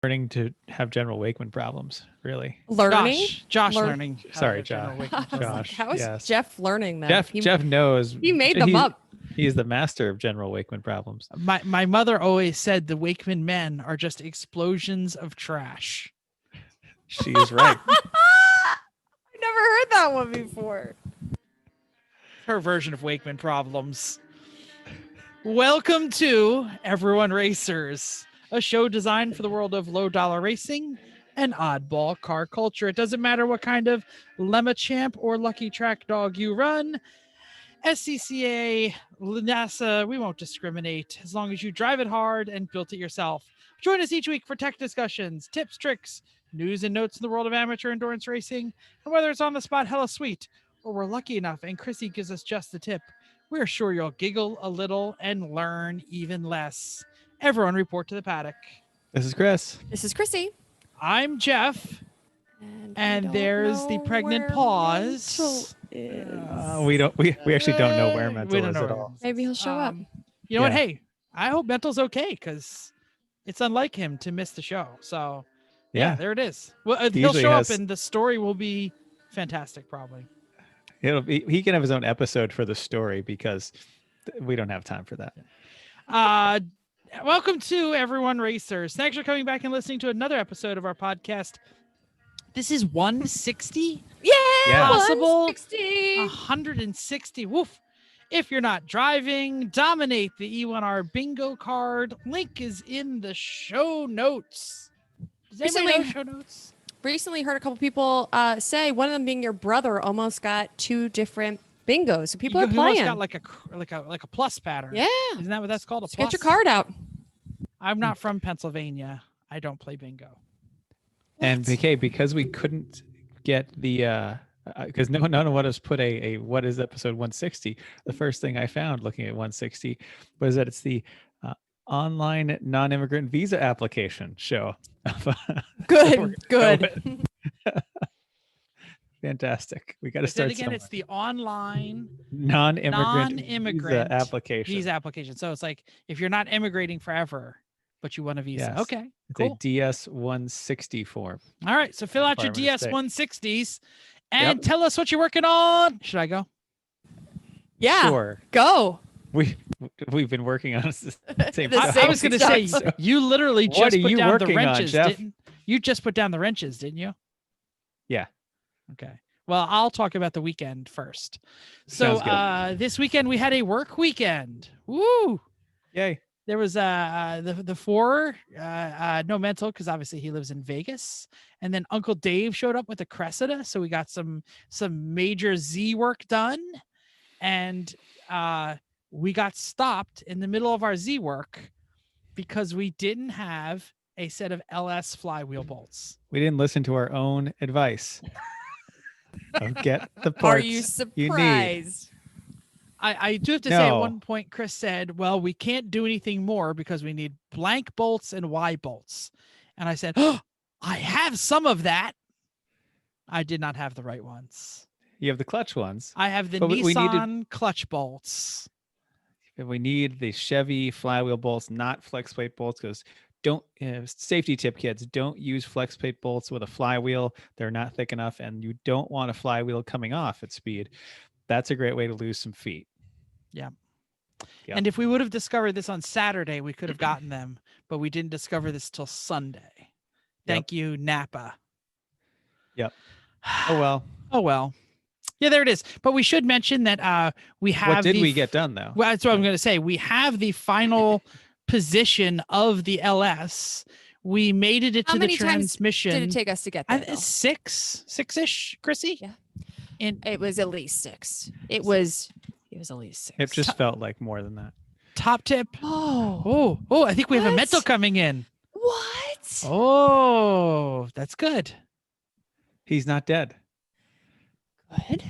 learning to have General Wakeman problems, really. Learning? Josh learning. Sorry, Josh. Josh. How is Yes. Jeff learning them? Jeff knows. He made them up. He's the master of General Wakeman problems. My mother always said the Wakeman men are just explosions of trash. She is right. I never heard that one before. Her version of Wakeman problems. Welcome to Everyone Racers, a show designed for the world of low-dollar racing and oddball car culture. It doesn't matter what kind of Lemma Champ or Lucky Track Dog you run. SCCA, NASA, we won't discriminate as long as you drive it hard and built it yourself. Join us each week for tech discussions, tips, tricks, news and notes in the world of amateur endurance racing, and whether it's on the spot hella sweet or we're lucky enough and Chrissy gives us just the tip, we're sure you'll giggle a little and learn even less. Everyone report to the paddock. This is Chris. This is Chrissy. I'm Jeff. And there's the pregnant pause. We actually don't know where Mental is at all. Maybe he'll show up. You know what? Hey, I hope Mental's okay because it's unlike him to miss the show. So yeah, there it is. Well, he'll show up and the story will be fantastic, probably. He can have his own episode for the story because we don't have time for that. Welcome to Everyone Racers. Thanks for coming back and listening to another episode of our podcast. This is 160? Yeah, possible 160. 160. Woof. If you're not driving, dominate the E1R bingo card. Link is in the show notes. Does anybody know show notes? Recently heard a couple people say one of them being your brother almost got two different bingos. So people are playing. Got like a plus pattern. Yeah. Isn't that what that's called? A Just plus? get your card out. I'm not from Pennsylvania. I don't play bingo. And BK, because we couldn't get the because none of us put a what is episode 160, the first thing I found looking at 160 was that it's the online non-immigrant visa application show. Good. Fantastic. We got to start again. It's the online non-immigrant visa application. So it's like if you're not immigrating forever, but you want a visa. Yes. Okay. It's cool. a DS 160 form. All right. So fill out your DS 160s and tell us what you're working on. Should I go? Yeah. Sure. Go. We've been working on the same stuff. I was going to say, you literally just put down the wrenches, didn't you? Just put down the wrenches, didn't you? Yeah. Okay. Well, I'll talk about the weekend first. So this weekend we had a work weekend. Woo! Yay. There was the four, no Mental, because obviously he lives in Vegas. And then Uncle Dave showed up with a Cressida. So we got some major Z work done. And we got stopped in the middle of our Z work because we didn't have a set of LS flywheel bolts. We didn't listen to our own advice. Get the parts. Are you surprised? I do have to say at one point, Chris said, well, we can't do anything more because we need blank bolts and Y bolts. And I said, oh, I have some of that. I did not have the right ones. You have the clutch ones. I have the Nissan clutch bolts. We need the Chevy flywheel bolts, not flex plate bolts, because safety tip, kids, don't use flex plate bolts with a flywheel. They're not thick enough, and you don't want a flywheel coming off at speed. That's a great way to lose some feet. Yeah. And if we would have discovered this on Saturday, we could have gotten them, but we didn't discover this till Sunday. Thank you, Napa. Yep. Oh, well. Yeah, there it is. But we should mention that we have. What did we get done, though? Well, that's what I'm going to say. We have the final position of the LS. We made it into the transmission. How many times did it take us to get there? Six-ish, Chrissy? Yeah. And it was at least 6. It was at least 6. It just felt like more than that. Top tip. Oh, I think we have a Mental coming in. What? Oh, that's good. He's not dead. Good.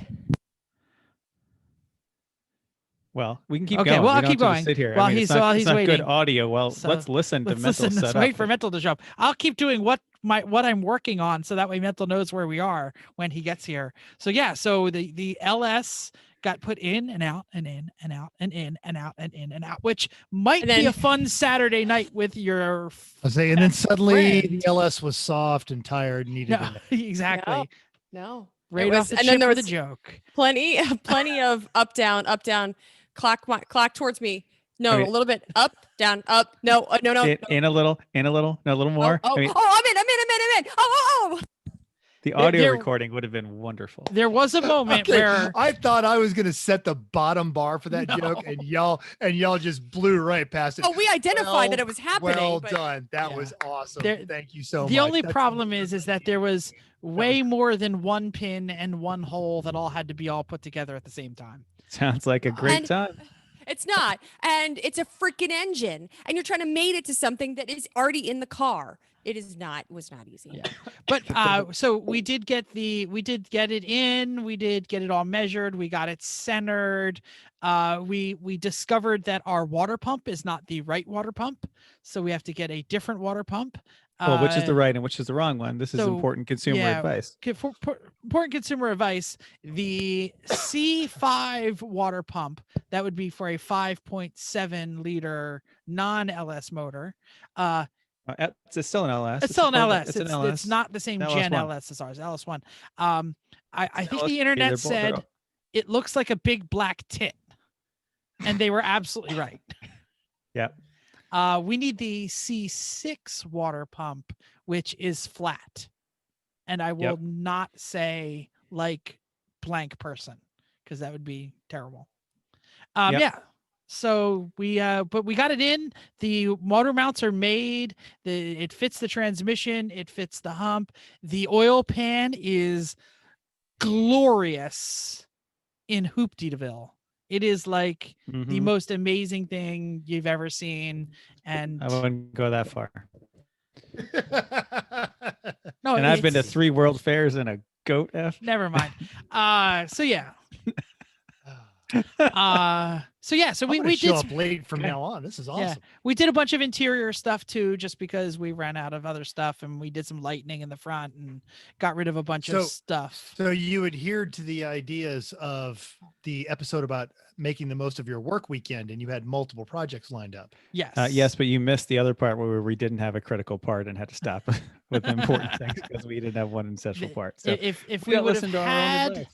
Well, we can keep going. Okay, well, I'll keep going. Sit here. While he's waiting. Good audio. Well, let's listen to Mental set Let's up. wait for Mental to show up. I'll keep doing what what I'm working on, so that way Mental knows where we are when he gets here. So yeah, so the LS got put in and out and in and out and in and out and in and out, which might And be then- a fun Saturday night with your I say, and then best suddenly friend. the LS was soft and tired and needed. No, exactly. No. Right It was- off the and then chip there of the was- joke. Plenty of up, down, clock towards me. No, I mean- a little bit up, down, up. No, no. In a little, no, a little more. Oh, I mean, I'm in. Oh. the audio there- recording would have been wonderful. There was a moment Okay, where I thought I was gonna set the bottom bar for that No. joke, and y'all just blew right past it. Oh, we identified that it was happening. Well but done. That Yeah. was awesome. There- Thank you so much. the only That's- problem is that there was way more than one pin and one hole that all had to be all put together at the same time. Sounds like a great And- time. It's not. And it's a freaking engine. And you're trying to mate it to something that is already in the car. It was not easy. Yeah. But so we did get it in, we did get it all measured, we got it centered. We discovered that our water pump is not the right water pump, so we have to get a different water pump. Well, which is the right and which is the wrong one? This is so, important consumer yeah, advice. Important consumer advice. The C5 water pump, that would be for a 5.7 liter non-LS motor. It's still an LS. It's still an part of- LS. It's an It's LS. not the same LS1. gen LS as ours. LS1. I think LS3, the they're internet both- they're said all- it looks like a big black tit, and they were absolutely right. Yep. We need the C6 water pump, which is flat, and I will Yep. not say like blank person because that would be terrible. Yep. Yeah. So but we got it in. The motor mounts are made. It fits the transmission. It fits the hump. The oil pan is glorious in Hoop-de-Deville. It is like the Mhm. most amazing thing you've ever seen. And I wouldn't go that far. no, And I've been to it's- 3 World Fairs and a goat F. Never mind. So yeah. So we we show did up late from now on. This is awesome. we did a bunch of interior stuff too, just because we ran out of other stuff, and we did some lightning in the front and got rid of a bunch of stuff. So you adhered to the ideas of the episode about making the most of your work weekend, and you had multiple projects lined up. Yes. Yes, but you missed the other part where we didn't have a critical part and had to stop with important things because we didn't have one essential part. So if we we gotta would have listen to our own had advice.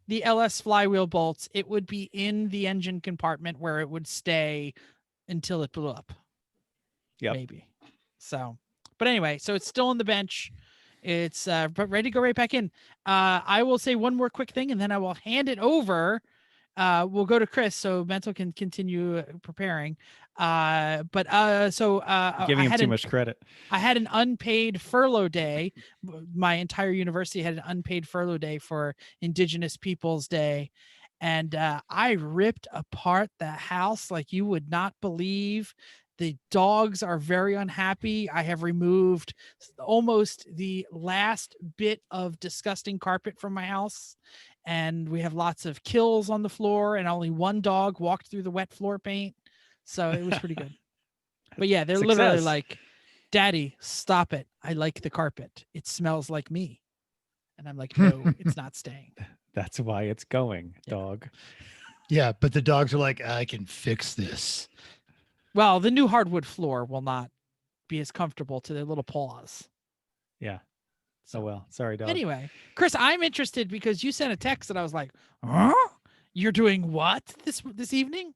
the LS flywheel bolts, it would be in the engine compartment where it would stay until it blew up. Yep. Maybe. So, but anyway, so it's still on the bench. It's ready to go right back in. I will say one more quick thing, and then I will hand it over. We'll go to Chris so Mental can continue preparing. So giving I him had too an- much credit. I had an unpaid furlough day. My entire university had an unpaid furlough day for Indigenous Peoples Day. And I ripped apart the house like you would not believe. The dogs are very unhappy. I have removed almost the last bit of disgusting carpet from my house. And we have lots of kills on the floor, and only one dog walked through the wet floor paint. So it was pretty good. But yeah, they're literally Success. like, "Daddy, stop it. I like the carpet. It smells like me." And I'm like, "No, it's not staying." That's why it's going, Yeah. dog. Yeah, but the dogs are like, I can fix this. Well, the new hardwood floor will not be as comfortable to their little paws. Yeah. So well, sorry, dog. Anyway, Chris, I'm interested because you sent a text and I was like, "Huh? You're doing what this evening?"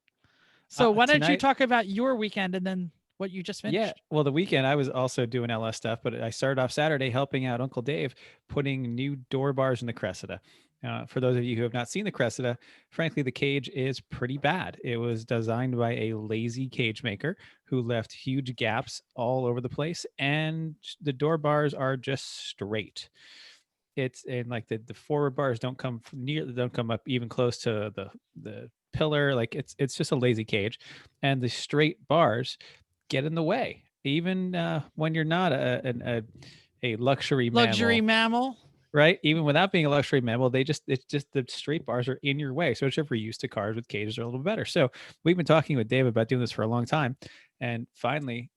So why don't you tonight- talk about your weekend and then what you just finished? Yeah. Well, the weekend I was also doing LS stuff, but I started off Saturday helping out Uncle Dave putting new door bars in the Cressida. For those of you who have not seen the Cressida, frankly, the cage is pretty bad. It was designed by a lazy cage maker who left huge gaps all over the place, and the door bars are just straight. It's and like the forward bars don't come up even close to the pillar. Like it's just a lazy cage, and the straight bars get in the way, even when you're not a luxury Mammal. right? Even without being a luxury mammal, it's just the straight bars are in your way. Especially if we're used to cars with cages are a little better. So we've been talking with Dave about doing this for a long time, and finally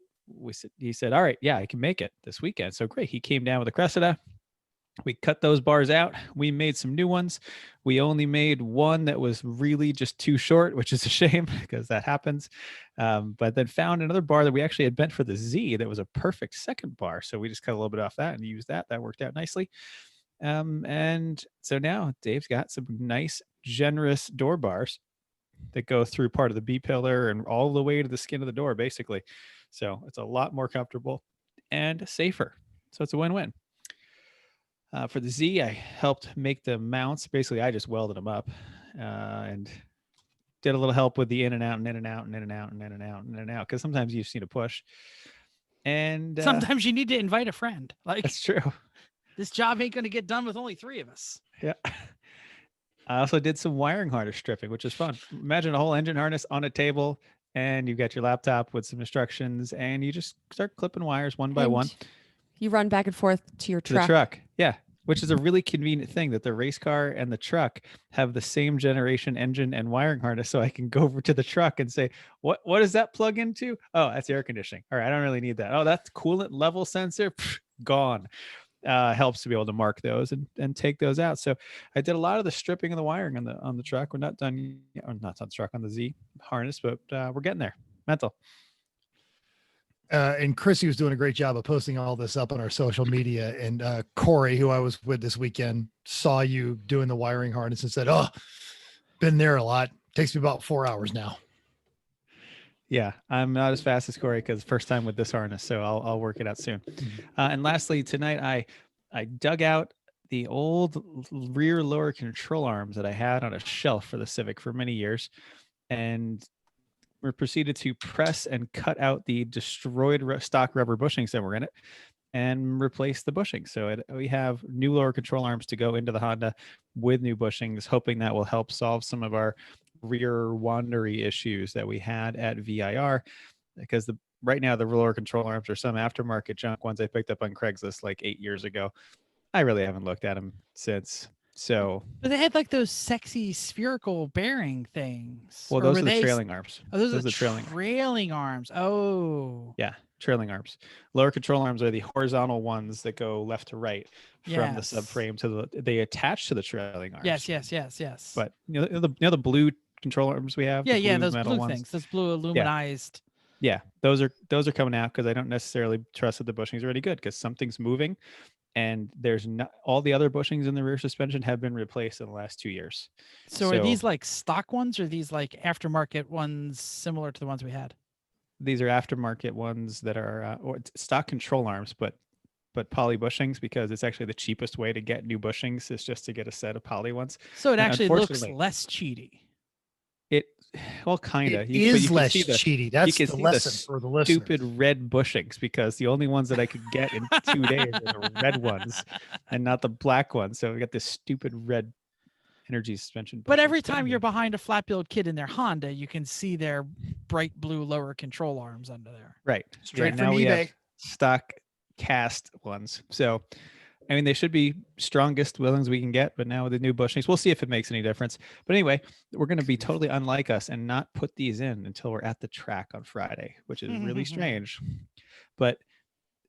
he said, all right, yeah, I can make it this weekend. So great. He came down with a Cressida. We cut those bars out. We made some new ones. We only made one that was really just too short, which is a shame because that happens. But then found another bar that we actually had bent for the Z that was a perfect second bar. So we just cut a little bit off that and used that. That worked out nicely. And so now Dave's got some nice, generous door bars that go through part of the B pillar and all the way to the skin of the door, basically. So it's a lot more comfortable and safer. So it's a win-win. For the Z, I helped make the mounts. Basically, I just welded them up and did a little help with the in and out and in and out and in and out and in and out and in and out, because sometimes you just need to push. And sometimes you need to invite a friend. Like, that's true. This job ain't going to get done with only 3 of us. Yeah. I also did some wiring harness stripping, which is fun. Imagine a whole engine harness on a table, and you've got your laptop with some instructions, and you just start clipping wires one by one. You run back and forth to your truck. The truck. Yeah. Which is a really convenient thing that the race car and the truck have the same generation engine and wiring harness. So I can go over to the truck and say, what does that plug into? Oh, that's air conditioning. All right, I don't really need that. Oh, that's coolant level sensor. Pfft, gone. Helps to be able to mark those and take those out. So I did a lot of the stripping of the wiring on the truck. We're not done yet, or not on the truck, on the Z harness, but we're getting there. Mental. And Chrissy was doing a great job of posting all this up on our social media. And Corey, who I was with this weekend, saw you doing the wiring harness and said, "Oh, been there a lot. Takes me about 4 hours now." Yeah, I'm not as fast as Corey because first time with this harness, so I'll work it out soon. And lastly, tonight I dug out the old rear lower control arms that I had on a shelf for the Civic for many years, and we proceeded to press and cut out the destroyed stock rubber bushings that were in it and replace the bushings. So we have new lower control arms to go into the Honda with new bushings, hoping that will help solve some of our rear wandery issues that we had at VIR, because right now the lower control arms are some aftermarket junk ones I picked up on Craigslist like 8 years ago. I really haven't looked at them since. So, but they had like those sexy spherical bearing things. Well, those are the trailing arms. Oh, those are the trailing arms. Oh, yeah, trailing arms. Lower control arms are the horizontal ones that go left to right from the subframe to they attach to the trailing arms. Yes. But you know the blue control arms we have. Yeah, those metal blue ones? things. Those blue aluminized. Yeah, those are coming out because I don't necessarily trust that the bushings are already good, because something's moving. And there's not all the other bushings in the rear suspension have been replaced in the last 2 years. So are these like stock ones, or are these like aftermarket ones similar to the ones we had? These are aftermarket ones that are or stock control arms, but poly bushings, because it's actually the cheapest way to get new bushings is just to get a set of poly ones. So it actually looks less cheaty. Well, kind of. It is less cheaty. That's the lesson for the listeners. Stupid red bushings, because the only ones that I could get in 2 days are the red ones and not the black ones. So we got this stupid red energy suspension. But every time you're behind a flat build kid in their Honda, you can see their bright blue lower control arms under there. Right. Straight from now eBay. We have stock cast ones. So I mean, they should be strongest ones we can get, but now with the new bushings, we'll see if it makes any difference. But anyway, we're going to be totally unlike us and not put these in until we're at the track on Friday, which is really strange. But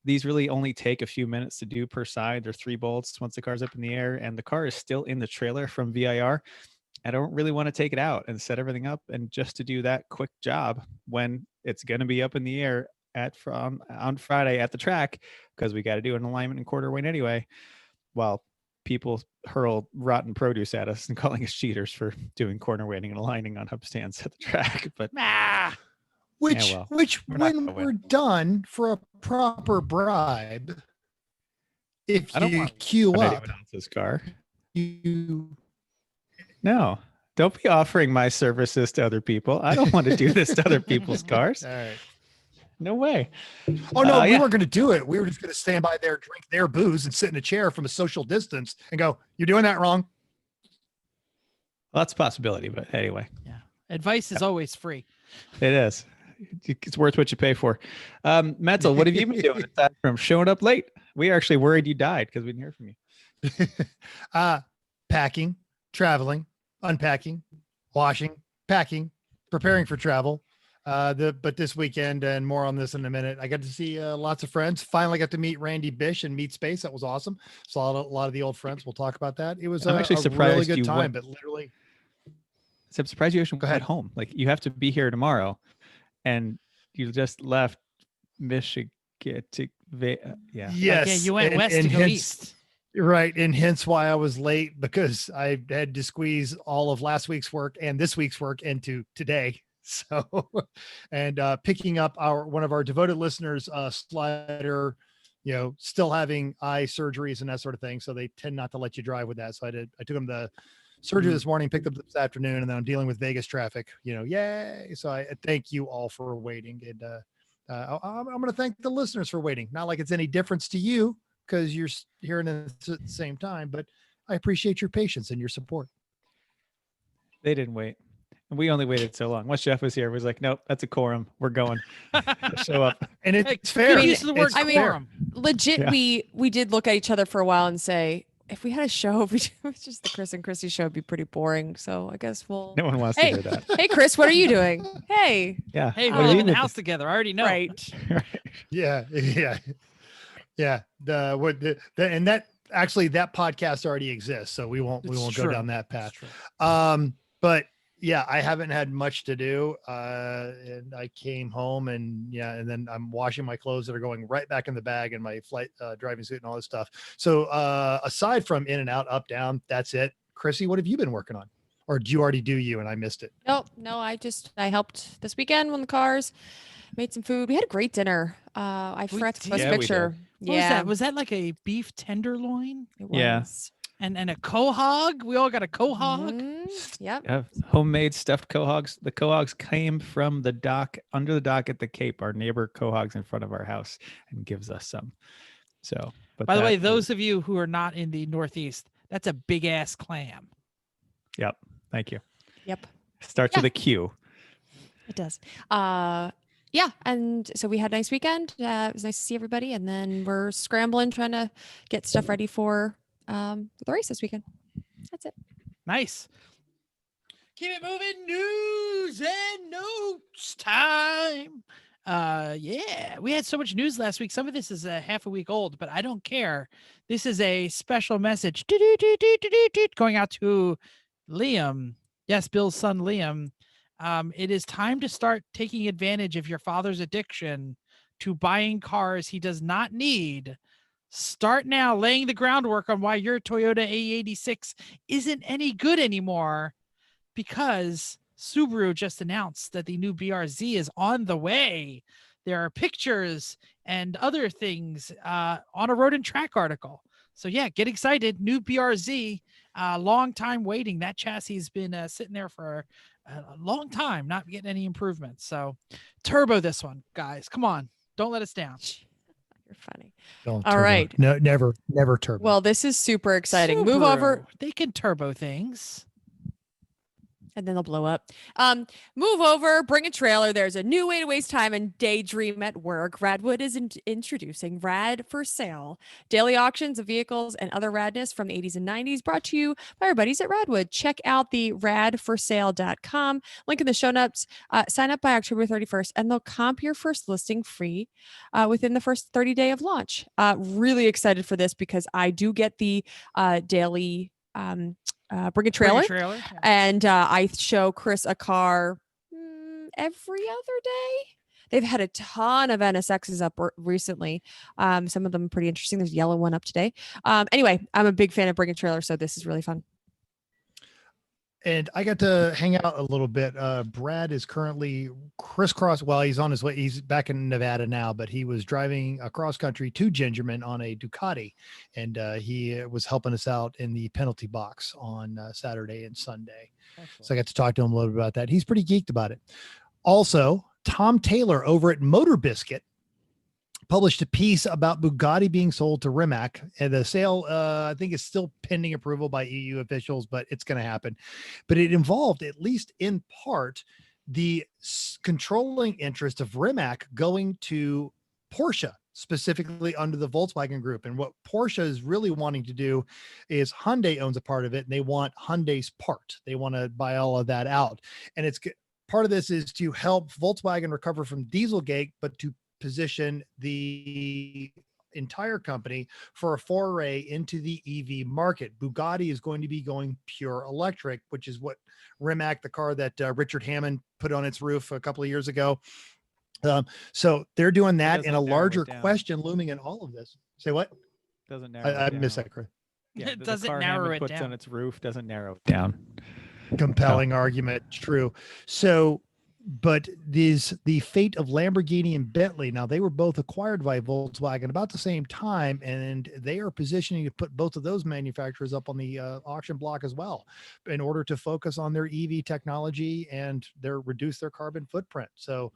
these really only take a few minutes to do per side. They're 3 bolts once the car's up in the air, and the car is still in the trailer from VIR. I don't really want to take it out and set everything up, and just to do that quick job when it's going to be up in the air on Friday at the track, because we got to do an alignment and quarter weight anyway, while people hurl rotten produce at us and calling us cheaters for doing corner weighting and aligning on hub stands at the track. But which when we're done for a proper bribe, if you queue up this car, no, don't be offering my services to other people. I don't want to do this to other people's cars. All right. No way. Oh, no, we weren't going to do it. We were just going to stand by there, drink their booze, and sit in a chair from a social distance and go, "You're doing that wrong." Well, that's a possibility, but anyway. Yeah. Advice is always free. It is. It's worth what you pay for. Metal, what have you been doing aside from showing up late? We actually worried you died because we didn't hear from you. Packing, traveling, unpacking, washing, packing, preparing for travel. But this weekend, and more on this in a minute, I got to see lots of friends. Finally got to meet Randy Bish in Meat Space. That was awesome. Saw a lot of the old friends. We'll talk about that. It was I'm actually a surprised really good you time, went- but literally, So I'm surprised you actually Go went ahead. home. Like you have to be here tomorrow, and you just left Michigan to yeah. yes. You went west to go hence, east. right. And hence why I was late, because I had to squeeze all of last week's work and this week's work into today. So, and picking up one of our devoted listeners, Slider, still having eye surgeries and that sort of thing. So they tend not to let you drive with that. So I took him the surgery this morning, picked up this afternoon, and then I'm dealing with Vegas traffic, yay. So I thank you all for waiting. And I'm going to thank the listeners for waiting. Not like it's any difference to you, because you're hearing it at the same time, but I appreciate your patience and your support. They didn't wait. And we only waited so long. Once Jeff was here, it was like, nope, that's a quorum. We're going. Show up. And Hey, it's fair. Good use of the word It's fair. quorum. Legit, Yeah. we did look at each other for a while and say, if we had a show, if it was just the Chris and Chrissy show, it'd be pretty boring. So I guess we'll. No one wants Hey. to hear that. Hey, Chris, what are you doing? Hey, Yeah. Hey, we Well, live in even the if house together. I already know. right. Yeah. And that actually, that podcast already exists, so we won't It's go true. down that path. It's true. But yeah, I haven't had much to do. And I came home and then I'm washing my clothes that are going right back in the bag and my flight driving suit and all this stuff. So aside from in and out, up, down, that's it. Chrissy, what have you been working on? Or did you already do you and I missed it? No, I helped this weekend on the cars, made some food. We had a great dinner. I We forgot to did. post a Yeah, we picture. What was that? Was that like a beef tenderloin It Yeah. was. and a quahog? We all got a quahog. Yep. Yeah, homemade stuffed quahogs. The quahogs came from the dock, under the dock at the Cape. Our neighbor quahogs in front of our house and gives us some. So, but By the way, that those was- of you who are not in the Northeast, that's a big ass clam. Yep. Thank you. Yep. Starts with a Q. It does. Yeah, and so we had a nice weekend. It was nice to see everybody, and then we're scrambling, trying to get stuff ready for the race this weekend. That's it. Nice. Keep it moving. News and notes time. Yeah, we had so much news last week. Some of this is half a week old, but I don't care. This is a special message going out to Liam. Yes, Bill's son Liam. It is time to start taking advantage of your father's addiction to buying cars he does not need. Start now laying the groundwork on why your Toyota A86 isn't any good anymore, because Subaru just announced that the new BRZ is on the way. There are pictures and other things on a Road and Track article. So yeah, get excited. New BRZ, long time waiting. That chassis has been sitting there for a long time, not getting any improvements. So turbo this one, guys. Come on. Don't let us down. You're funny. Don't All turbo. right. No, never turbo. Well, this is super exciting. Move over. Subaru, they can turbo things. And then they'll blow up. Move over, bring a trailer. There's a new way to waste time and daydream at work. Radwood is introducing Rad for Sale. Daily auctions of vehicles and other radness from the 80s and 90s, brought to you by our buddies at Radwood. Check out the radforsale.com. Link in the show notes. Sign up by October 31st and they'll comp your first listing free within the first 30 day of launch. Really excited for this because I do get the daily bring a trailer. Yeah. And I show Chris a car every other day. They've had a ton of NSXs up recently. Some of them pretty interesting. There's a yellow one up today. Anyway, I'm a big fan of Bring a Trailer, so this is really fun. And I got to hang out a little bit. Brad is currently crisscross. Well, he's on his way. He's back in Nevada now, but he was driving across country to Gingerman on a Ducati. And he was helping us out in the penalty box on Saturday and Sunday. So I got to talk to him a little bit about that. He's pretty geeked about it. Also, Tom Taylor over at Motor Biscuit published a piece about Bugatti being sold to Rimac, and the sale, I think, is still pending approval by EU officials, but it's going to happen. But it involved, at least in part, the controlling interest of Rimac going to Porsche, specifically under the Volkswagen Group. And what Porsche is really wanting to do is Hyundai owns a part of it, and they want Hyundai's part. They want to buy all of that out. And it's part of this is to help Volkswagen recover from Dieselgate, but to position the entire company for a foray into the EV market. Bugatti is going to be going pure electric, which is what Rimac, the car that Richard Hammond put on its roof a couple of years ago. So they're doing that, and a doesn't narrow it larger down. question looming in all of this. Say what? Doesn't narrow I it missed down. that, Chris. Yeah, It the doesn't car narrow Hammond it puts down. on its roof doesn't narrow it down. Compelling argument, true. So, but the fate of Lamborghini and Bentley, now they were both acquired by Volkswagen about the same time, and they are positioning to put both of those manufacturers up on the auction block as well, in order to focus on their EV technology and reduce their carbon footprint. So,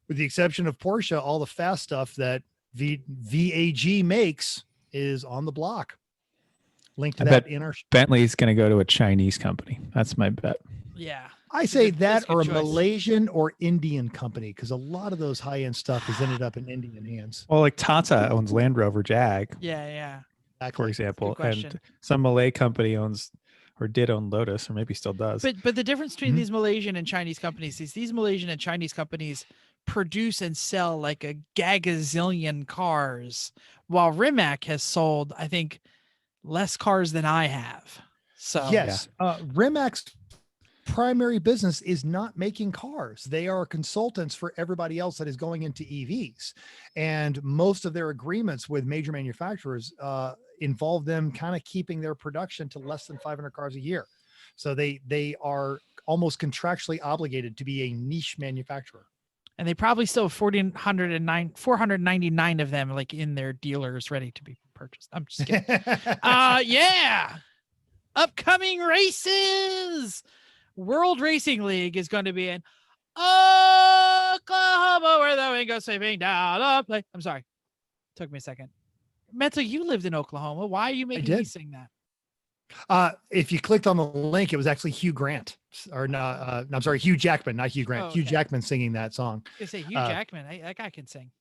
with the exception of Porsche, all the fast stuff that VAG makes is on the block. Link to I that bet in our. Bentley's going to go to a Chinese company. That's my bet. Yeah. I That's a say good- that's that a or a good choice. Malaysian or Indian company, because a lot of those high end stuff has ended up in Indian hands. Well, like Tata owns Land Rover Jag, Yeah. for Exactly. example, question. and some Malay company owns or did own Lotus, or maybe still does. But the difference between Mhm. these Malaysian and Chinese companies is these Malaysian and Chinese companies produce and sell like a gagazillion cars, while Rimac has sold, I think, less cars than I have. So Yes. Rimac's primary business is not making cars. They are consultants for everybody else that is going into EVs. And most of their agreements with major manufacturers involve them kind of keeping their production to less than 500 cars a year. So they are almost contractually obligated to be a niche manufacturer. and they probably still have 499 of them like in their dealers ready to be purchased. I'm just kidding. Yeah. Upcoming races. World Racing League is going to be in Oklahoma, where the wind goes sweeping down the play. I'm sorry. Took me a second. Mental, you lived in Oklahoma. Why are you making me did. sing that? If you clicked on the link, it was actually Hugh Grant, or not. I'm sorry, Hugh Jackman, not Hugh Grant. Oh, Hugh okay. Jackman singing that song. I was gonna say Hugh Uh, Jackman. That guy can sing.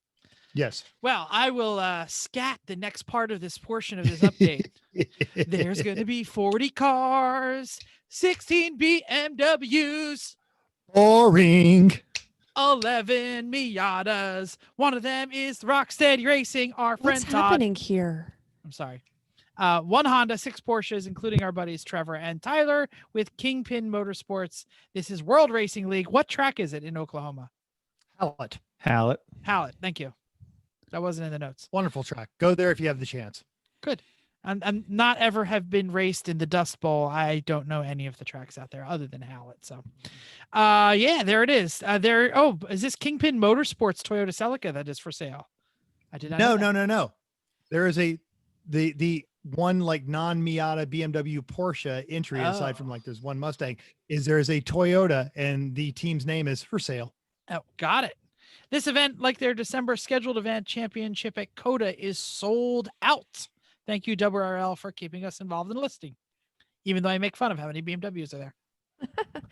Yes. Well, I will scat the next part of this portion of this update. There's going to be 40 cars, 16 BMWs, Boring. 11 Miatas. One of them is Rocksteady Racing, our friend What's Todd. happening here? I'm sorry. One Honda, 6 Porsches, including our buddies Trevor and Tyler with Kingpin Motorsports. This is World Racing League. What track is it in Oklahoma? Hallett. Hallett. Hallett. Thank you. That wasn't in the notes. Wonderful track. Go there if you have the chance. Good. I'm not ever have been raced in the Dust Bowl. I don't know any of the tracks out there other than Hallett. So, yeah, there it is. Oh, is this Kingpin Motorsports Toyota Celica that is for sale? I did not know that. No. There is the one like non-Miata BMW Porsche entry, aside from like there's one Mustang, there is a Toyota, and the team's name is for sale. Oh, got it. This event, like their December scheduled event championship at COTA, is sold out. Thank you, WRL, for keeping us involved in the listing, even though I make fun of how many BMWs are there. All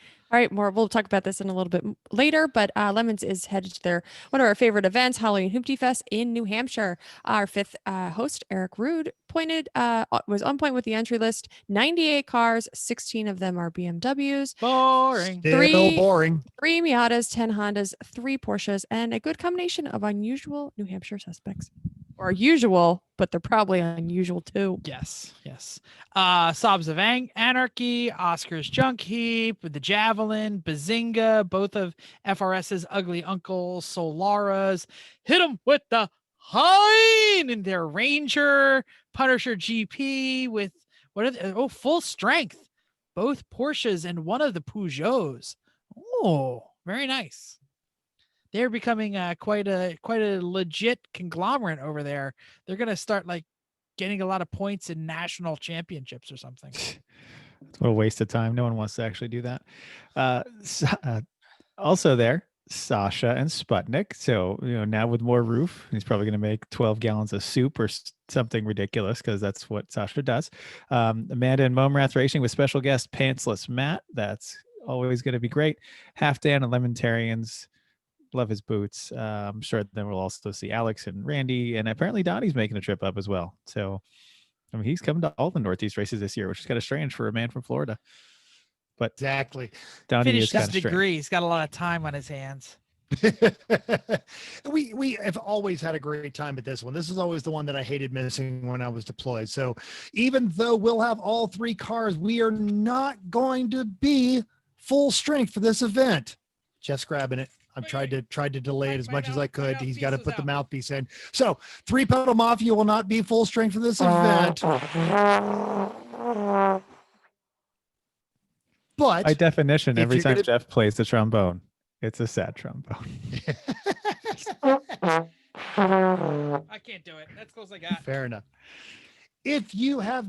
right, more. We'll talk about this in a little bit later, but Lemons is headed to one of our favorite events, Halloween Hoopty Fest in New Hampshire. Our fifth host, Eric Rude, was on point with the entry list. 98 cars, 16 of them are BMWs. Boring. Still boring. 3 Miatas, 10 Hondas, 3 Porsches, and a good combination of unusual New Hampshire suspects. Or usual, but they're probably unusual too. Yes. Sobs of Anarchy, Oscar's Junk Heap, with the Javelin, Bazinga, both of FRS's Ugly Uncle, Solara's, hit them with the Hein in their Ranger, Punisher GP with full strength, both Porsches and one of the Peugeots. Oh, very nice. They're becoming quite a legit conglomerate over there. They're gonna start like getting a lot of points in national championships or something. What a waste of time. No one wants to actually do that. Also there, Sasha and Sputnik. So, now with more roof, he's probably going to make 12 gallons of soup or something ridiculous, because that's what Sasha does. Amanda and Momrath Racing with special guest Pantsless Matt. That's always going to be great. Half Dan and Lemontarians. Love his boots. I'm sure then we'll also see Alex and Randy, and apparently Donnie's making a trip up as well. So, he's coming to all the Northeast races this year, which is kind of strange for a man from Florida. but Exactly. Donnie is Finished his kind of strict. degree. He's got a lot of time on his hands. we have always had a great time at this one. This is always the one that I hated missing when I was deployed. So even though we'll have all 3 cars, we are not going to be full strength for this event. Jeff's grabbing it. I've tried to delay it as much as I could. He's got to put the mouthpiece in. So 3-pedal mafia will not be full strength for this event. But By definition, if every you're time gonna- Jeff plays the trombone, it's a sad trombone. I can't do it. That's close I got. Fair enough. If you are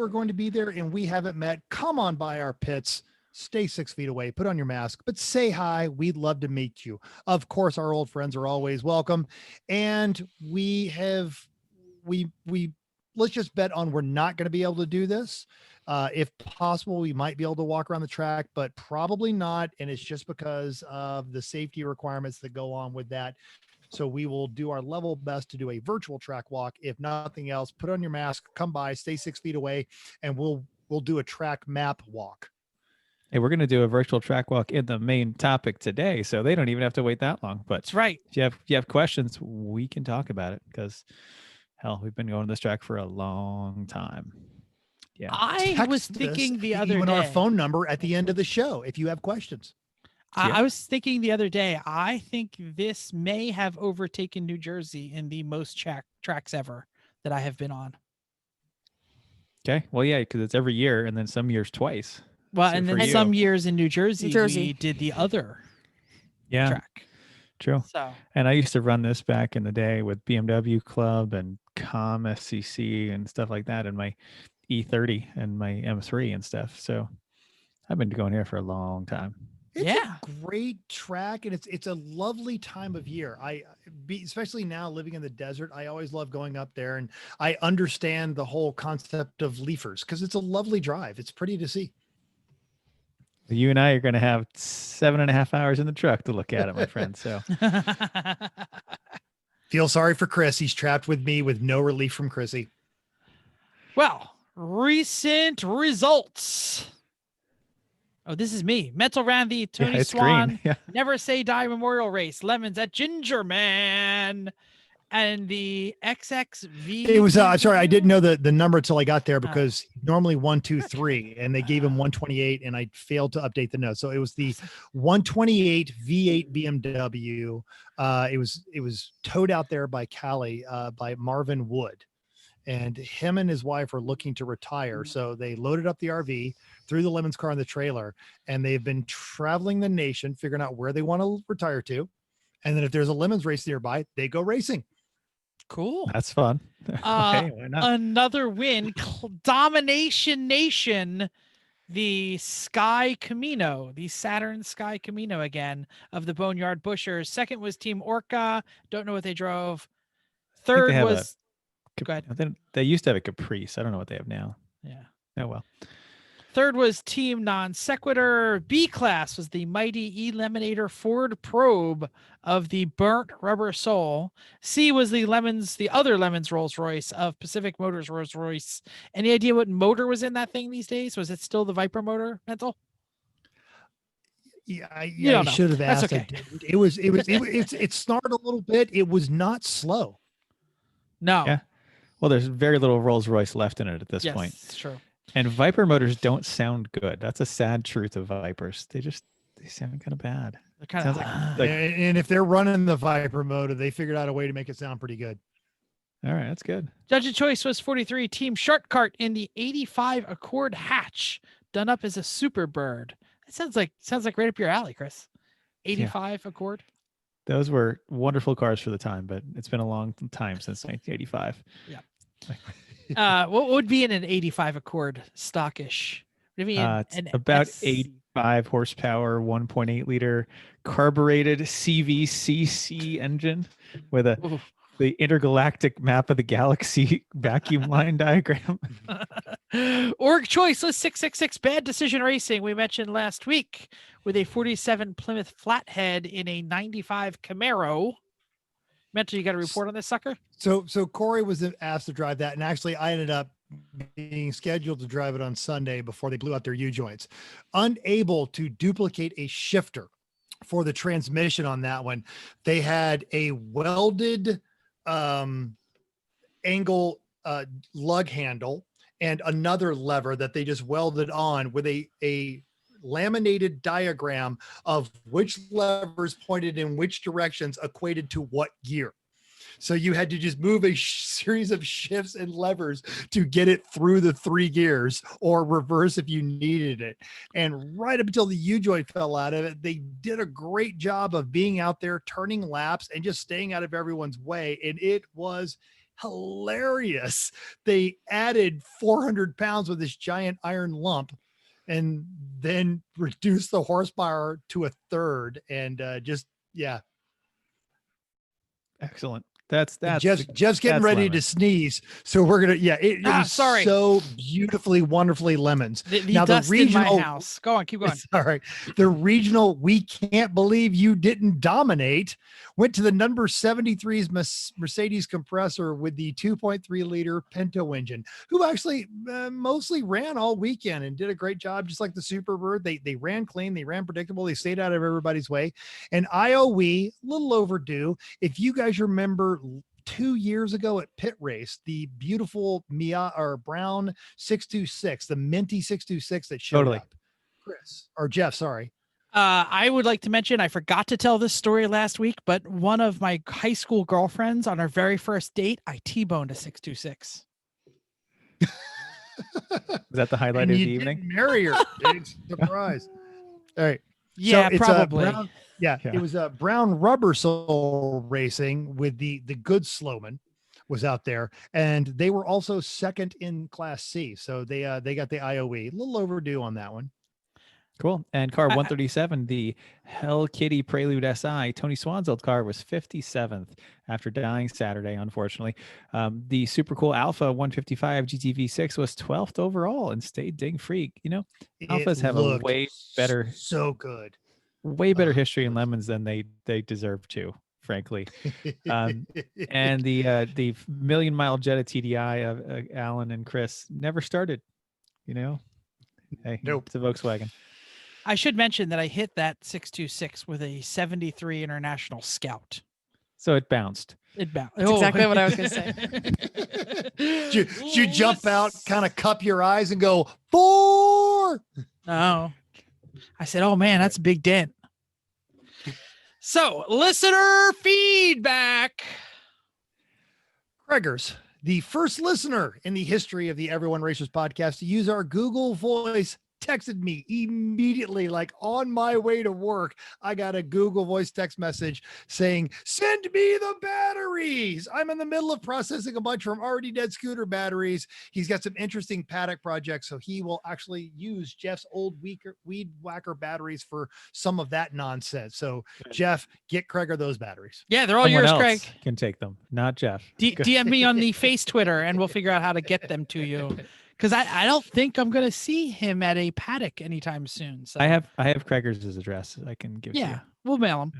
going to be there and we haven't met, come on by our pits. Stay 6 feet away, put on your mask, but say hi. We'd love to meet you. Of course, our old friends are always welcome. And let's just bet on we're not going to be able to do this. If possible, we might be able to walk around the track, but probably not. And it's just because of the safety requirements that go on with that. So we will do our level best to do a virtual track walk. If nothing else, put on your mask, come by, stay 6 feet away, and we'll do a track map walk. Hey, we're going to do a virtual track walk in the main topic today, so they don't even have to wait that long. But That's right. if you have questions, we can talk about it because, hell, we've been going to this track for a long time. Yeah. I was Text thinking us the other our day. phone number at the end of the show if you have questions. I was thinking the other day. I think this may have overtaken New Jersey in the most tracks ever that I have been on. Okay. Well, yeah, because it's every year, and then some years twice. Well, So and for then you- some years in New Jersey, Jersey. we did the other Yeah, track. true. So And I used to run this back in the day with BMW Club and Com SCC and stuff like that, and my E30 and my M3 and stuff. So I've been going here for a long time. It's Yeah. a great track, and it's a lovely time of year. Especially now living in the desert, I always love going up there, and I understand the whole concept of leafers because it's a lovely drive. It's pretty to see. You and I are going to have 7.5 hours in the truck to look at it, my friend. So Feel sorry for Chris. He's trapped with me with no relief from Chrissy. well, recent results. Oh, this is me. Mental ran the Tony yeah, it's Swan green. Yeah. Never Say Die Memorial Race. Lemons at Ginger Man. And the XXV. It was sorry, I didn't know the number until I got there because normally 1, 2, 3, and they gave him 128, and I failed to update the notes. So it was the 128 V8 BMW. It was towed out there by Cali by Marvin Wood, and him and his wife are looking to retire. So they loaded up the RV, threw the Lemons car in the trailer, and they've been traveling the nation, figuring out where they want to retire to. And then if there's a Lemons race nearby, they go racing. Cool. That's fun. Hey, why not? Another win. Domination Nation. The Sky Camino, the Saturn Sky Camino again of the Boneyard Bushers. Second was Team Orca. Don't know what they drove. Third have was. Go ahead. They used to have a Caprice. I don't know what they have now. Yeah. Oh, well. Third was Team Non Sequitur. B class was the mighty E-Leminator Ford Probe of the Burnt Rubber Soul. C was the other Lemons Rolls Royce of Pacific Motors Rolls Royce. Any idea what motor was in that thing these days? Was it still the Viper motor, Mental? Yeah, I don't know. should have That's asked. okay. It snarled a little bit. It was not slow. No. Yeah. Well, there's very little Rolls Royce left in it at this Yes, point. it's true. And Viper motors don't sound good. That's a sad truth of Vipers. They sound kind of bad. They're kind Sounds of like- And if they're running the Viper motor, they figured out a way to make it sound pretty good. All right, that's good. Judge of choice was 43 Team Shark Cart in the 85 Accord hatch, done up as a super bird. It sounds like right up your alley, Chris. 85 Accord. Those were wonderful cars for the time, but it's been a long time since 1985. What would be in an 85 Accord stockish? What do you mean? It's about 85 horsepower, 1.8 liter carbureted CVCC engine with the intergalactic map of the galaxy vacuum line diagram. Org choice was 666 Bad Decision Racing. We mentioned last week with a 47 Plymouth Flathead in a 95 Camaro. Mental, you got a report on this sucker? So Corey was asked to drive that, and actually I ended up being scheduled to drive it on Sunday before they blew out their U-joints. Unable to duplicate a shifter for the transmission on that one. They had a welded angle lug handle and another lever that they just welded on with a laminated diagram of which levers pointed in which directions equated to what gear. So you had to just move a series of shifts and levers to get it through the 3 gears, or reverse if you needed it. And right up until the U-joint fell out of it, they did a great job of being out there, turning laps and just staying out of everyone's way. And it was hilarious. They added 400 pounds with this giant iron lump and then reduced the horsepower to a third. And yeah. Excellent. That's Jeff's getting ready lemon. to sneeze, so we're gonna it was sorry. so beautifully, wonderfully lemons. Now the regional in my house. Go on, keep going. All right, the regional. We can't believe you didn't dominate. Went to the number 73's Mercedes compressor with the 2.3 liter Pinto engine, who actually mostly ran all weekend and did a great job, just like the Superbird. They ran clean, they ran predictable, they stayed out of everybody's way. And IOE, a little overdue. If you guys remember 2 years ago at Pit Race, the beautiful brown 626, the minty 626 that showed up. Chris or Jeff, sorry. I would like to mention, I forgot to tell this story last week, but one of my high school girlfriends on our very first date, I T-boned a 626. Is that the highlight and of you the evening? Didn't marry her. It's a surprise. All right. Yeah, so it's probably. It was a brown rubber sole racing with the good Sloman was out there, and they were also second in Class C. So they got the IOE. A little overdue on that one. Cool. And car 137, the Hell Kitty Prelude SI, Tony Swan's old car, was 57th after dying Saturday, unfortunately. The super cool Alpha 155 GTV6 was 12th overall and stayed ding free. You know, Alphas have a way better, way better history in Lemons than they deserve to, frankly. And the million mile Jetta TDI of Alan and Chris never started, you know. Hey, nope. It's a Volkswagen. I should mention that I hit that 626 with a 73 International Scout. So it bounced. It bounced. That's exactly what I was going to say. Did you jump out, kind of cup your eyes and go, 4? No. I said, oh man, that's a big dent. So, listener feedback. Kreger's the first listener in the history of the Everyone Racers podcast to use our Google Voice, texted me immediately, like on my way to work. I got a Google Voice text message saying, send me the batteries. I'm in the middle of processing a bunch from already dead scooter batteries. He's got some interesting paddock projects, so he will actually use Jeff's old weed whacker batteries for some of that nonsense. So Jeff, get Kreger those batteries. Yeah, they're all Someone yours, else Craig. can take them, not Jeff. DM me on the face Twitter and we'll figure out how to get them to you. Because I don't think I'm going to see him at a paddock anytime soon. So I have Kreger's address. I can give to you. Yeah, we'll mail him.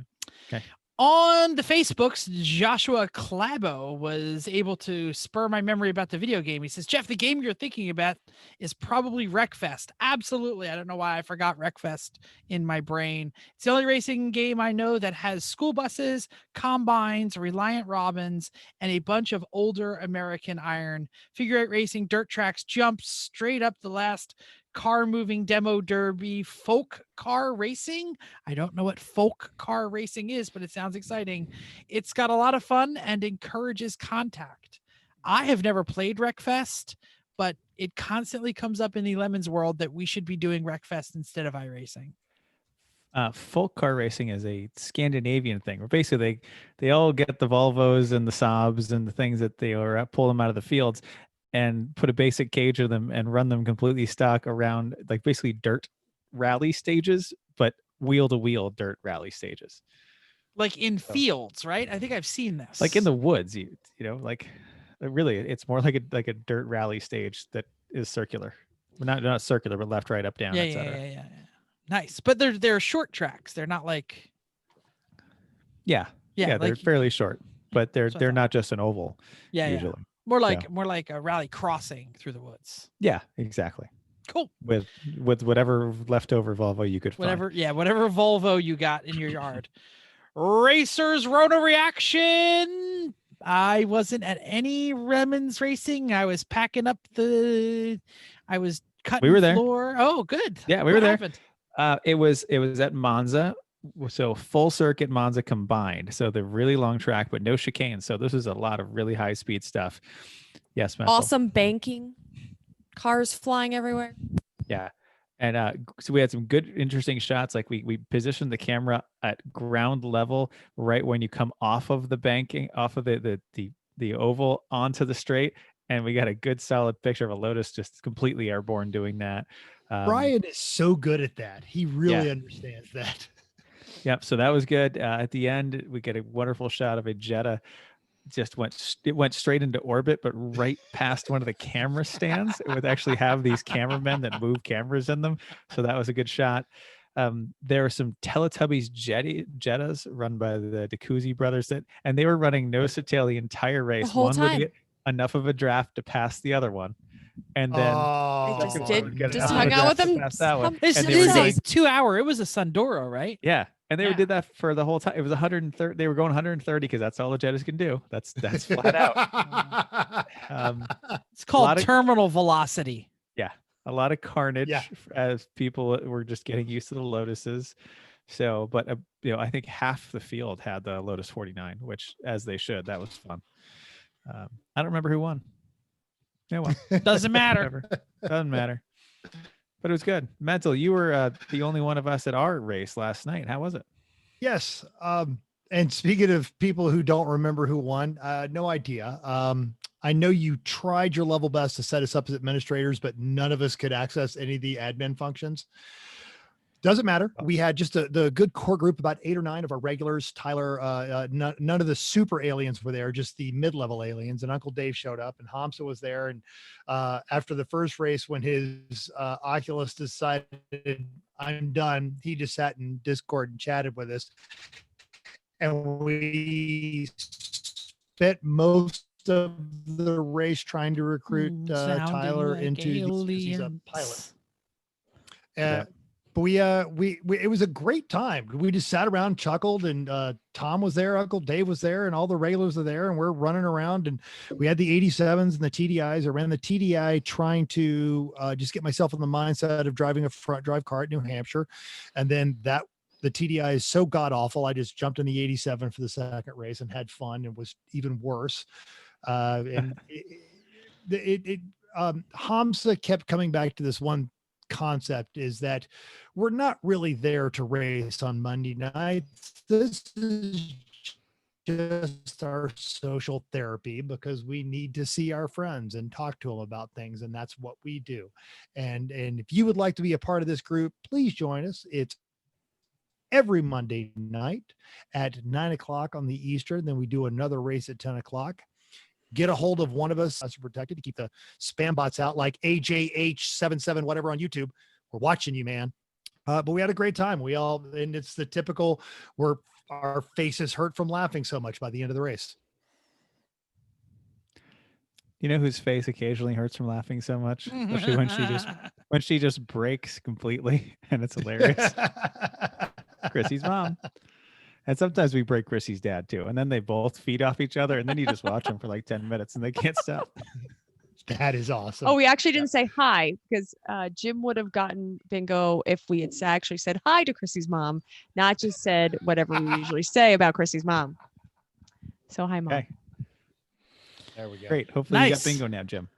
Okay. On the Facebooks, Joshua Clabo was able to spur my memory about the video game. He says, Jeff, the game you're thinking about is probably Wreckfest. Absolutely. I don't know why I forgot Wreckfest in my brain. It's the only racing game I know that has school buses, combines, Reliant Robins, and a bunch of older American iron. Figure 8 racing, dirt tracks, jumps straight up the last car moving demo derby, folk car racing. I don't know what folk car racing is, but it sounds exciting. It's got a lot of fun and encourages contact. I have never played Wreckfest, but it constantly comes up in the Lemons world that we should be doing Wreckfest instead of iRacing. Folk car racing is a Scandinavian thing where basically they all get the Volvos and the Saabs and the things that they are pull them out of the fields and put a basic cage of them and run them completely stock around, like basically dirt rally stages, but wheel to wheel dirt rally stages. Like in fields, right? I think I've seen this. Like in the woods, you know, like really it's more like a dirt rally stage that is circular. Well, not circular, but left, right, up, down, etc. Yeah. Nice. But they're short tracks. They're not like Yeah, like, they're fairly short, but they're not just an oval usually. More like a rally crossing through the woods. Yeah, exactly. Cool. With whatever leftover Volvo you could find. Whatever Volvo you got in your yard. Racers Rona reaction. I wasn't at any Lemons racing. I was packing up I was cutting We were there. floor. Oh, good. Yeah, we What were there. happened? It was at Monza, so full circuit Monza combined. So the really long track, but no chicane. So this is a lot of really high speed stuff. Yes, Methel. Awesome banking, cars flying everywhere. Yeah. And so we had some good, interesting shots. Like we positioned the camera at ground level, right when you come off of the banking, off of the oval onto the straight. And we got a good solid picture of a Lotus just completely airborne doing that. Brian is so good at that. He really understands that. Yep. So that was good. At the end, we get a wonderful shot of a Jetta. It went straight into orbit, but right past one of the camera stands. It would actually have these cameramen that move cameras in them. So that was a good shot. There were some Teletubbies Jettas run by the DeCousy brothers and they were running nose to tail the entire race. The whole one time. would get enough of a draft to pass the other one. And then They just hung out with them. This is a 2 hour. It was a Sandoro, right? Yeah. And they did that for the whole time. It was 130. They were going 130 because that's all the Jettas can do. That's flat out. It's called terminal velocity. Yeah. A lot of carnage as people were just getting used to the Lotuses. So, but I think half the field had the Lotus 49, which as they should. That was fun. I don't remember who won. Yeah, well, doesn't matter. Doesn't matter. But it was good. Mental, you were the only one of us at our race last night. How was it? Yes. And speaking of people who don't remember who won, no idea. I know you tried your level best to set us up as administrators, but none of us could access any of the admin functions. Doesn't matter. We had just the good core group, about 8 or 9 of our regulars. Tyler, none of the super aliens were there, just the mid-level aliens. And Uncle Dave showed up, and Hampshire was there. And after the first race, when his Oculus decided I'm done, he just sat in Discord and chatted with us. And we spent most of the race trying to recruit Tyler into he's a pilot. But we it was a great time. We just sat around, chuckled, and Tom was there, Uncle Dave was there, and all the regulars were there, and we're running around, and we had the 87s and the TDIs. I ran the TDI trying to just get myself in the mindset of driving a front drive car at New Hampshire. And then the TDI is so god awful. I just jumped in the 87 for the second race and had fun, and was even worse. And Hamza kept coming back to this one concept, is that we're not really there to race on Monday nights. This is just our social therapy because we need to see our friends and talk to them about things, and that's what we do. And if you would like to be a part of this group, please join us. It's every Monday night at 9 o'clock on the Eastern. Then we do another race at 10 o'clock. Get a hold of one of us. Us are protected to keep the spam bots out, like AJH77, whatever on YouTube. We're watching you, man. But we had a great time. And it's the typical, our faces hurt from laughing so much by the end of the race. You know whose face occasionally hurts from laughing so much? Especially when she just breaks completely, and it's hilarious. Chrissy's mom. And sometimes we break Chrissy's dad too. And then they both feed off each other. And then you just watch them for like 10 minutes and they can't stop. That is awesome. Oh, we actually didn't say hi because Jim would have gotten bingo if we had actually said hi to Chrissy's mom, not just said whatever we usually say about Chrissy's mom. So hi, Mom. Okay. There we go. Great. Hopefully you got bingo now, Jim.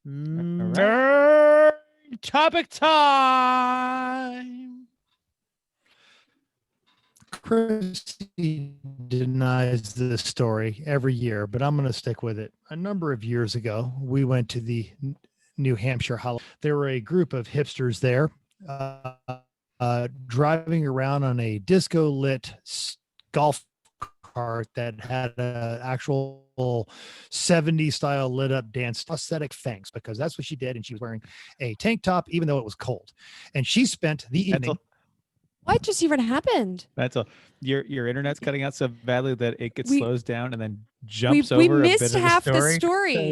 Nerd topic time. Chrissy denies this story every year, but I'm going to stick with it. A number of years ago, we went to the New Hampshire Holiday. There were a group of hipsters there driving around on a disco lit golf cart that had an actual 70s style lit up dance aesthetic things, because that's what she did. And she was wearing a tank top, even though it was cold. And she spent the evening. What just even happened? That's all. Your internet's cutting out so badly that it gets We- slows down and then jumps we over a missed bit of half the the story. So story.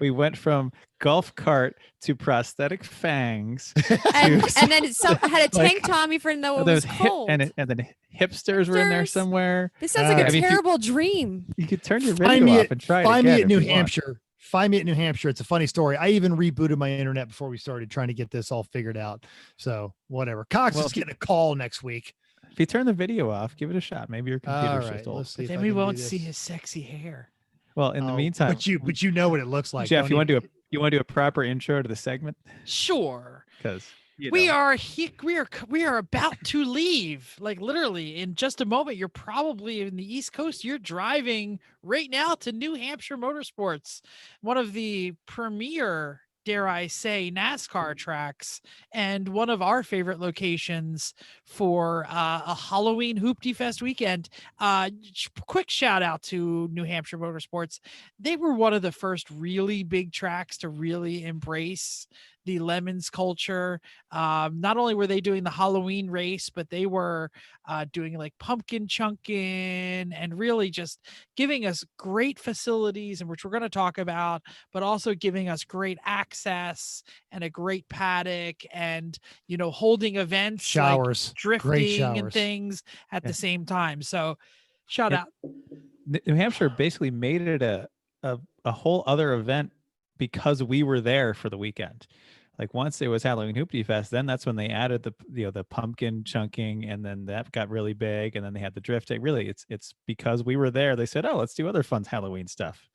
we went from golf cart to prosthetic fangs. And to then I had a like, tank top even though it there was hip- cold. and then hipsters were in there Hipsters. somewhere. This sounds like All a right. I mean, terrible dream. You could turn your Find video me off and try it Find me again at New if you want. Hampshire. Find me at New Hampshire. It's a funny story. I even rebooted my internet before we started trying to get this all figured out. So whatever. Cox Well, is getting a call next week. If you turn the video off, give it a shot. Maybe your All computer's right, just old. let's see. if Then I we can do won't see this. his sexy hair. Well, in the Oh, meantime, but you know what it looks like. Jeff, don't you want to do a proper intro to the segment? Sure. Because We are about to leave. Like literally in just a moment. You're probably in the East Coast. You're driving right now to New Hampshire Motorsports, one of the premier, dare I say, NASCAR tracks, and one of our favorite locations for a Halloween Hoopty Fest weekend. Quick shout out to New Hampshire Motorsports. They were one of the first really big tracks to really embrace the Lemons culture. Not only were they doing the Halloween race, but they were doing like pumpkin chunking and really just giving us great facilities, and which we're going to talk about, but also giving us great access and a great paddock, and holding events, Showers, like drifting great and showers. things at Yeah. the same time. So shout Yeah. out. New Hampshire basically made it a whole other event because we were there for the weekend. Like once it was Halloween Hoopty Fest, then that's when they added the pumpkin chunking, and then that got really big, and then they had the drifting. Really, it's because we were there. They said, "Oh, let's do other fun Halloween stuff."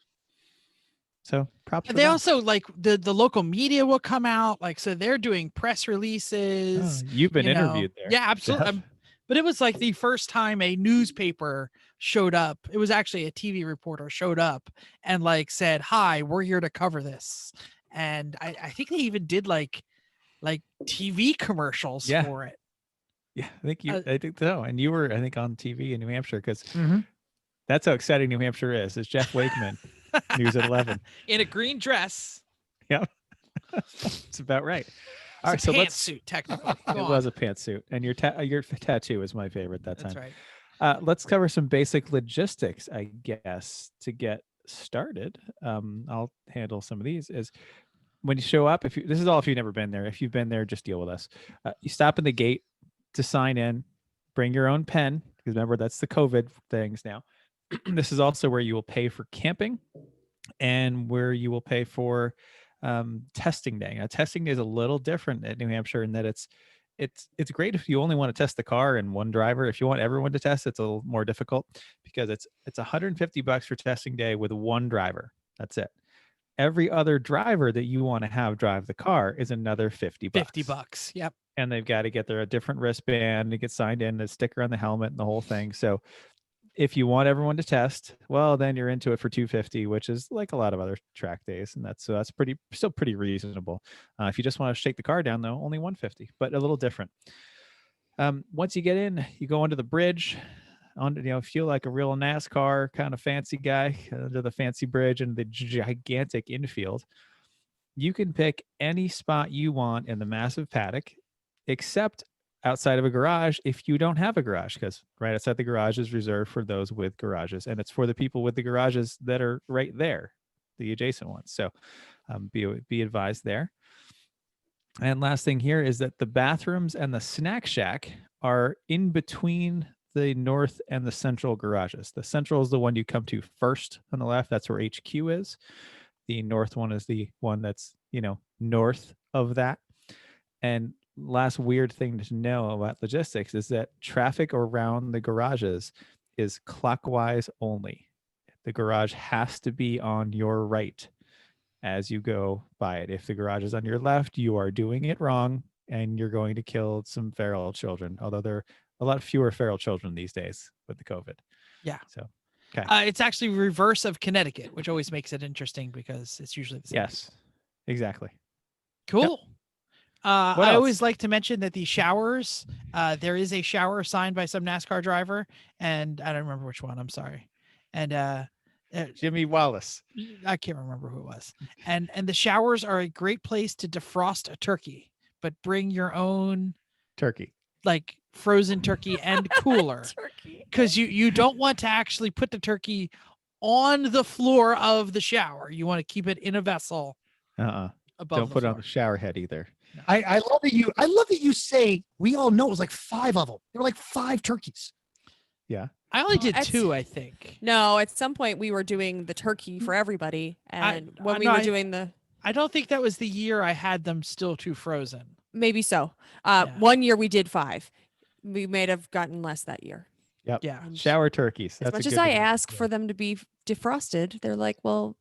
So props. For They them. also like the local media will come out, like, so they're doing press releases. You've been you know. interviewed there. Yeah, absolutely. Jeff. But it was like the first time a newspaper showed up. It was actually a TV reporter showed up and like said, "Hi, we're here to cover this." And I think they even did like TV commercials Yeah. for it. Yeah, I think so. And you were, I think, on TV in New Hampshire because Mhm. that's how exciting New Hampshire is. It's Jeff Wakeman, News at 11. In a green dress. It's about right. It's All right, a so let's. pantsuit, technically. It was a pantsuit, and your tattoo is my favorite that That's time. right. Let's cover some basic logistics, I guess, to get started. I'll handle some of these. Is when you show up, this is all if you've never been there. If you've been there, just deal with us. You stop in the gate to sign in. Bring your own pen, because remember that's the COVID things now. This is also where you will pay for camping, and where you will pay for testing day. Now, testing day is a little different at New Hampshire in that it's great if you only want to test the car and one driver. If you want everyone to test, it's a little more difficult because it's $150 for testing day with one driver. That's it. Every other driver that you want to have drive the car is another $50. $50. Yep. And they've got to get a different wristband to get signed in, a sticker on the helmet, and the whole thing. So if you want everyone to test, well, then you're into it for $250, which is like a lot of other track days, and that's still pretty reasonable. If you just want to shake the car down, though, only $150, but a little different. Once you get in, you go onto the bridge. Feel like a real NASCAR kind of fancy guy under the fancy bridge and the gigantic infield. You can pick any spot you want in the massive paddock, except outside of a garage if you don't have a garage, because right outside the garage is reserved for those with garages, and it's for the people with the garages that are right there, the adjacent ones. So be advised there. And last thing here is that the bathrooms and the snack shack are in between the north and the central garages. The central is the one you come to first on the left. That's where HQ is. The north one is the one that's, north of that. And last weird thing to know about logistics is that traffic around the garages is clockwise only. The garage has to be on your right as you go by it. If the garage is on your left, you are doing it wrong and you're going to kill some feral children, although there are a lot fewer feral children these days with the COVID. Yeah. So, okay. It's actually reverse of Connecticut, which always makes it interesting because it's usually the same. Yes, exactly. Cool. Yep. I else? always like to mention that the showers, there is a shower signed by some NASCAR driver, and I don't remember which one. I'm sorry. And Jimmy Wallace. I can't remember who it was. And the showers are a great place to defrost a turkey, but bring your own Turkey. like frozen turkey and cooler, Turkey. because you don't want to actually put the turkey on the floor of the shower. You want to keep it in a vessel Uh-uh. above Don't the put it floor. on the shower head either. I love that you say we all know it was like 5 of them. There were like 5 turkeys. Yeah. I only did That's- 2, I think. No, at some point we were doing the turkey for everybody, and when we no, were I- doing the I don't think that was the year I had them still too frozen. maybe so. Yeah. One year we did 5. We may have gotten less that year. Yep. Yeah. And Shower turkeys. as That's a much as good I one. ask for them to be defrosted, they're like, "Well,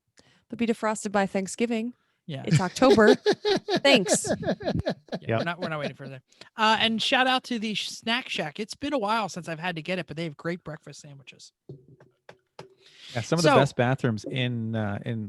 they'll be defrosted by Thanksgiving. Yeah. It's October." Thanks. Yeah, we're not waiting for that. And shout out to the Snack Shack. It's been a while since I've had to get it, but they have great breakfast sandwiches. Yeah, some of So- the best bathrooms in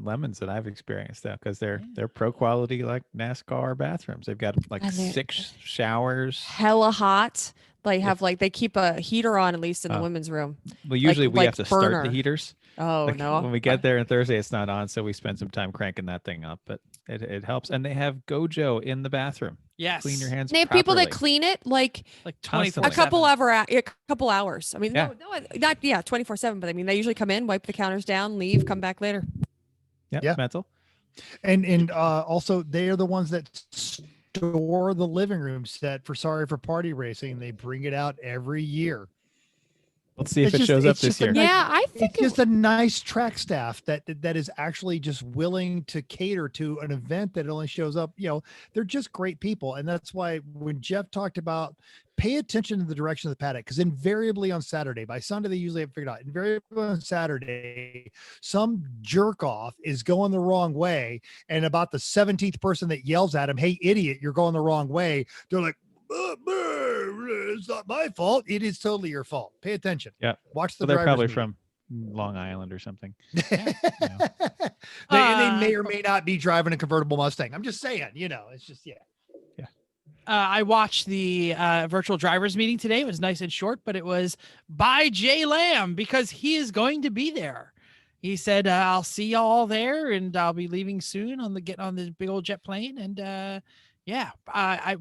Lemons that I've experienced, though, because they're pro quality like NASCAR bathrooms. They've got like And they're- 6 showers. Hella hot. They have like they keep a heater on at least in the women's room. Well, usually we like have to start burner. the heaters. Oh Like, no. when we get there on Thursday, it's not on, so we spend some time cranking that thing up. But it helps, and they have Gojo in the bathroom. Yes. Clean your hands. They have people that properly. clean it like Like Constantly. 24/7. a couple hours. I mean, Yeah. no, not 24/7, but I mean they usually come in, wipe the counters down, leave, come back later. Yep, Yeah. mental. And also they are the ones that store the living room set for Sorry for Party Racing. They bring it out every year. Let's see if It's it just- shows up it's this just a year. nice- Yeah, I think It's just a nice track staff that is actually just willing to cater to an event that only shows up. They're just great people, and that's why when Jeff talked about pay attention to the direction of the paddock, because invariably on Saturday, by Sunday they usually have it figured out. Invariably on Saturday, some jerk off is going the wrong way, and about the 17th person that yells at him, "Hey idiot, you're going the wrong way," they're like, "It's not my fault. It is totally your fault. Pay attention." Yeah. Watch the So they're drivers probably meeting. from Long Island or something. And they may or may not be driving a convertible Mustang. I'm just saying, it's just, yeah. I watched the virtual drivers meeting today. It was nice and short, but it was by Jay Lamb because he is going to be there. He said, "I'll see y'all there, and I'll be leaving soon getting on the big old jet plane." And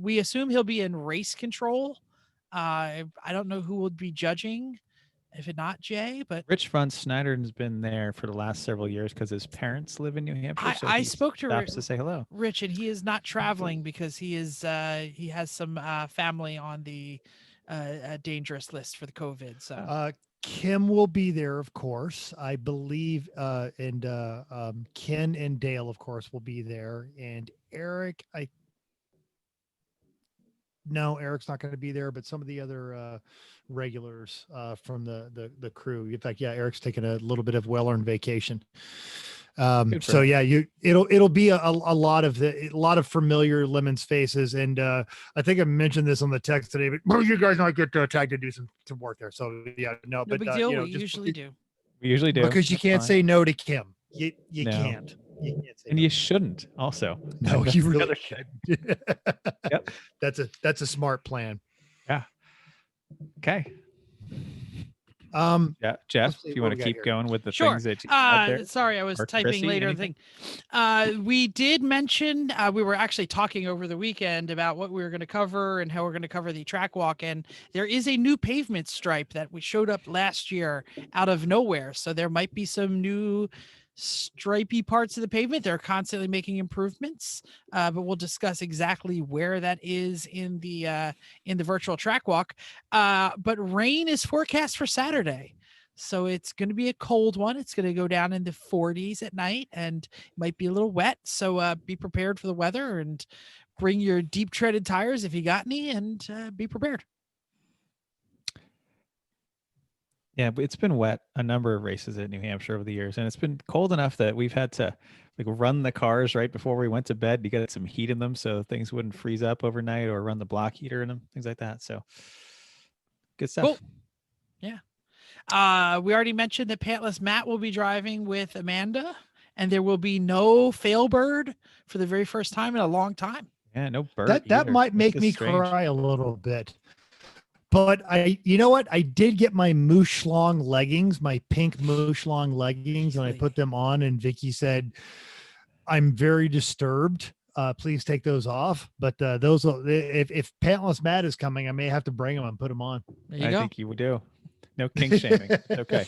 we assume he'll be in race control. I don't know who would be judging, if it not Jay, but Rich Von Snyder's been there for the last several years because his parents live in New Hampshire. So I he spoke to stops to say hello. Rich, and he is not traveling because he has some family on the dangerous list for the COVID. So Kim will be there, of course, I believe, and Ken and Dale, of course, will be there, and Eric, no, Eric's not going to be there, but some of the other regulars from the crew. In fact, yeah, Eric's taking a little bit of well-earned vacation. Good for So him. yeah, it'll be a lot of familiar Lemons faces, and I think I mentioned this on the text today, but you guys might get tagged to do some work there. So yeah, no, no but big deal. We just usually do. We usually do. because you That's can't fine. say no to Kim. You No. can't. You can't say And no. you shouldn't also. No, That's you the really other should. Yep. That's a smart plan. Okay. Um, Yeah, Jeff, Let's see, if you what want we to got keep here? going with the Sure. things that you out there. Sorry, I was Or typing Chrissy, later. anything? We did mention we were actually talking over the weekend about what we were going to cover and how we're going to cover the track walk. And there is a new pavement stripe that we showed up last year out of nowhere. So there might be some new stripy parts of the pavement. They're constantly making improvements, but we'll discuss exactly where that is in the virtual track walk. But rain is forecast for Saturday. So it's going to be a cold one. It's going to go down in the 40s at night and might be a little wet. So be prepared for the weather and bring your deep treaded tires if you got any, and be prepared. Yeah, but it's been wet a number of races at New Hampshire over the years, and it's been cold enough that we've had to run the cars right before we went to bed to get some heat in them so things wouldn't freeze up overnight, or run the block heater in them, things like that. So good stuff. Cool. Yeah. We already mentioned that Pantless Matt will be driving with Amanda, and there will be no Failbird for the very first time in a long time. Yeah, no bird. that either. might It's make just me strange. cry a little bit. But you know what? I did get my Mooshlong leggings, my pink Mooshlong leggings, and I Really? put them on, and Vicky said, "I'm very disturbed please take those off. But those will, if Pantless Matt is coming, I may have to bring them and put them on. There you I go. think you would do. No kink shaming. Okay.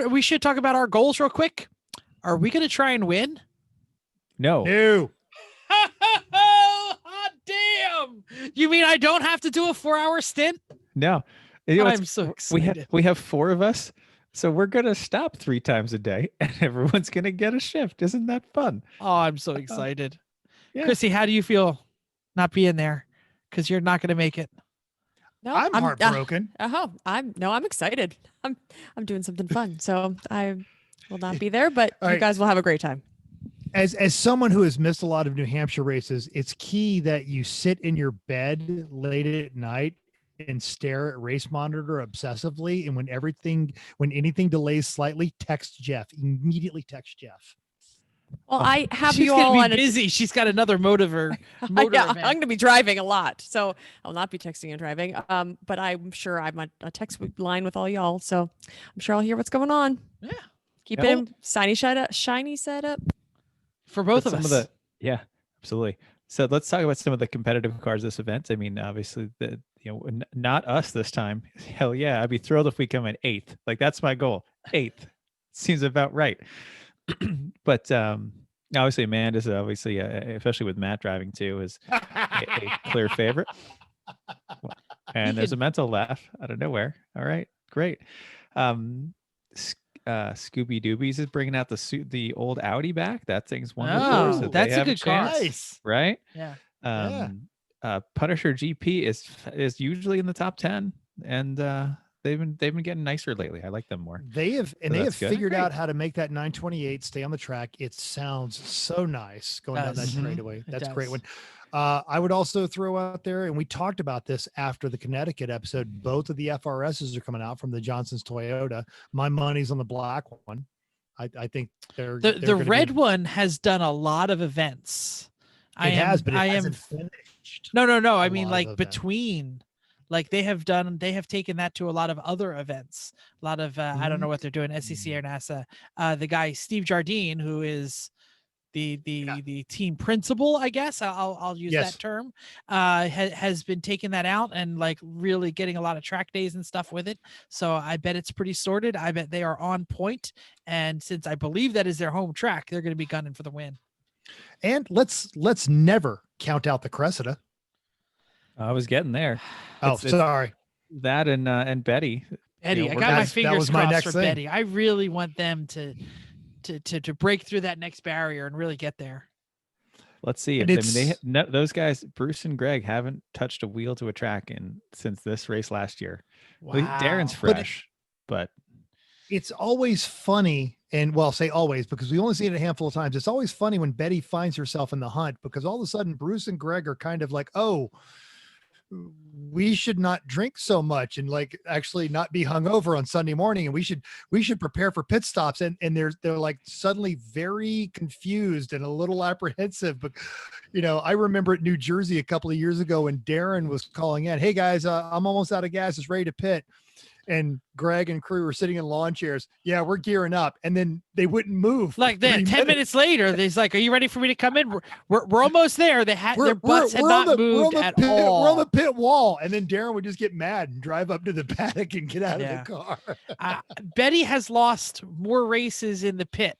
We should talk about our goals real quick. Are we going to try and win? No. No. Hot damn! You mean I don't have to do a 4-hour stint? No. You know, I'm so excited. we have 4 of us, so we're gonna stop 3 times a day, and everyone's gonna get a shift. Isn't that fun? Oh, I'm so excited. Yeah. Chrissy, how do you feel not being there? Because you're not going to make it. No, I'm heartbroken. I'm excited. I'm doing something fun. So I will not be there, but All you right. guys will have a great time. As someone who has missed a lot of New Hampshire races, it's key that you sit in your bed late at night and stare at race monitor obsessively. And when anything delays slightly, text Jeff. Immediately text Jeff. Well, I have She's you all going on to be busy. She's got another motor yeah, event. I'm going to be driving a lot, so I'll not be texting and driving. But I'm sure I'm on a text line with all y'all, so I'm sure I'll hear what's going on. Yeah. Keep Yeah. it shiny setup. For both But of us. Yeah, absolutely. So let's talk about some of the competitive cars this event. I mean, obviously, not us this time. Hell yeah, I'd be thrilled if we come in 8th. Like that's my goal. 8th seems about right. But obviously, Amanda's obviously, especially with Matt driving too, is a clear favorite. And there's a mental laugh out of nowhere. All right, great. Scooby Doobies is bringing out the old Audi back. That thing's wonderful. Oh, so they that's a have good car. chance, Nice. right? Yeah. Punisher GP is usually in the top 10, and they've been getting nicer lately. I like them more. They have that's good. figured out how to make that 928 stay on the track. It sounds so nice going down that Does. straightaway. It That's a great does. one. I would also throw out there, and we talked about this after the Connecticut episode. Both of the FRSs are coming out from the Johnson's Toyota. My money's on the black one. I think they're The gonna red be, one has done a lot of events. but it hasn't finished. No. I a mean, lot like of events. between, like they have taken that to a lot of other events. A lot of I don't know what they're doing, SEC or NASA. The guy Steve Jardine, who is the team principal, I guess I'll use Yes. that term, has been taking that out and like really getting a lot of track days and stuff with it. So I bet it's pretty sorted. I bet they are on point, and since I believe that is their home track, they're going to be gunning for the win. And let's never count out the Cressida. I was getting there. Oh, It's sorry. that and Betty. Betty, You know, I we're got my that fingers was my crossed next for thing. Betty. I really want them to break through that next barrier and really get there. Let's see And it. I mean, it's- those guys, Bruce and Greg, haven't touched a wheel to a track since this race last year. Well, Darren's Wow. fresh, but It's always funny, and well, say always because we only see it a handful of times. It's always funny when Betty finds herself in the hunt because all of a sudden Bruce and Greg are kind of like, oh, we should not drink so much and like actually not be hungover on Sunday morning, and we should prepare for pit stops. And they're like suddenly very confused and a little apprehensive. But I remember at New Jersey a couple of years ago when Darren was calling in, "Hey guys, I'm almost out of gas, it's ready to pit." And Greg and crew were sitting in lawn chairs. Yeah, we're gearing up. And then they wouldn't move. Like then 10 minutes later, he's like, "Are you ready for me to come in? We're almost there." They had their butts had not moved at all. We're on the pit wall. And then Darren would just get mad and drive up to the paddock and get out of the car. Betty has lost more races in the pit.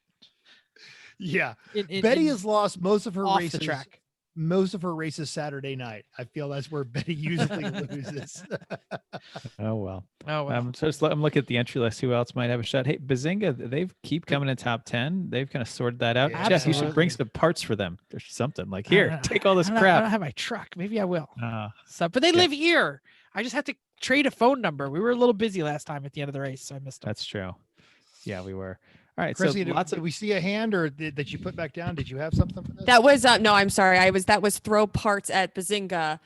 Yeah. In Betty has lost most of her off races. the track. Most of her races Saturday night. I feel that's where Betty usually loses. oh well. Oh well. I'm looking at the entry list. Who else might have a shot? Hey, Bazinga, they keep coming in top 10. They've kind of sorted that out. Yeah, Jeff, you should bring absolutely. some parts for them or something. Like here, take all this I crap. don't have my truck. Maybe I will. Uh, But they yeah. live here. I just have to trade a phone number. We were a little busy last time at the end of the race, so I missed them. that's true. Yeah, we were. All right. Chrissy, so lots did of we see a hand or that you put back down? Did you have something for this? That was no, I'm sorry. That was throw parts at Bazinga.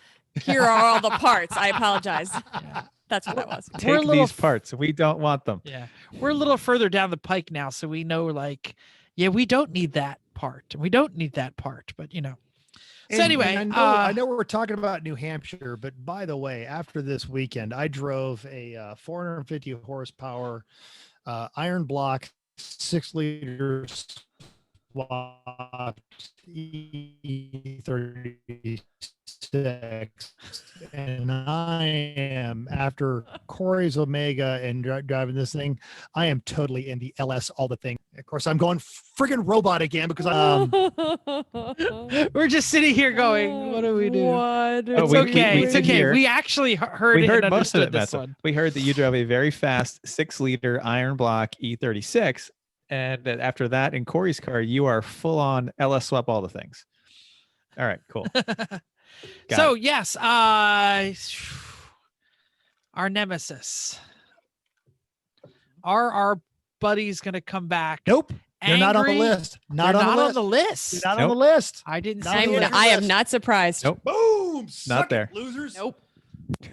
Here are all the parts. I apologize. Yeah. That's what that was. We're a take little these parts. We don't want them. Yeah. We're a little further down the pike now, so we know like, yeah, we don't need that part. And we don't need that part, but So And anyway, I know we're talking about New Hampshire, but by the way, after this weekend, I drove a 450 horsepower iron block 6-liter swapped E36, and I am, after Corey's Omega and driving this thing, I am totally in the LS all the thing. Of course, I'm going friggin' robot again because We're just sitting here going, what do we do? What It's we okay. It's did okay. hear- We actually heard We it heard and most of understood it, this Messa. one. We heard that you drove a very fast 6-liter iron block E36, and that after that, in Corey's car, you are full on LS swap all the things. All right, cool. So it. yes, our nemesis. Are our buddies gonna come back? nope, they're not on the angry? list. They're not on the list. They're not on Nope. the list. I didn't Not see on the it. list. I am not surprised. Nope. Boom! Not Suck it, there. losers. Nope.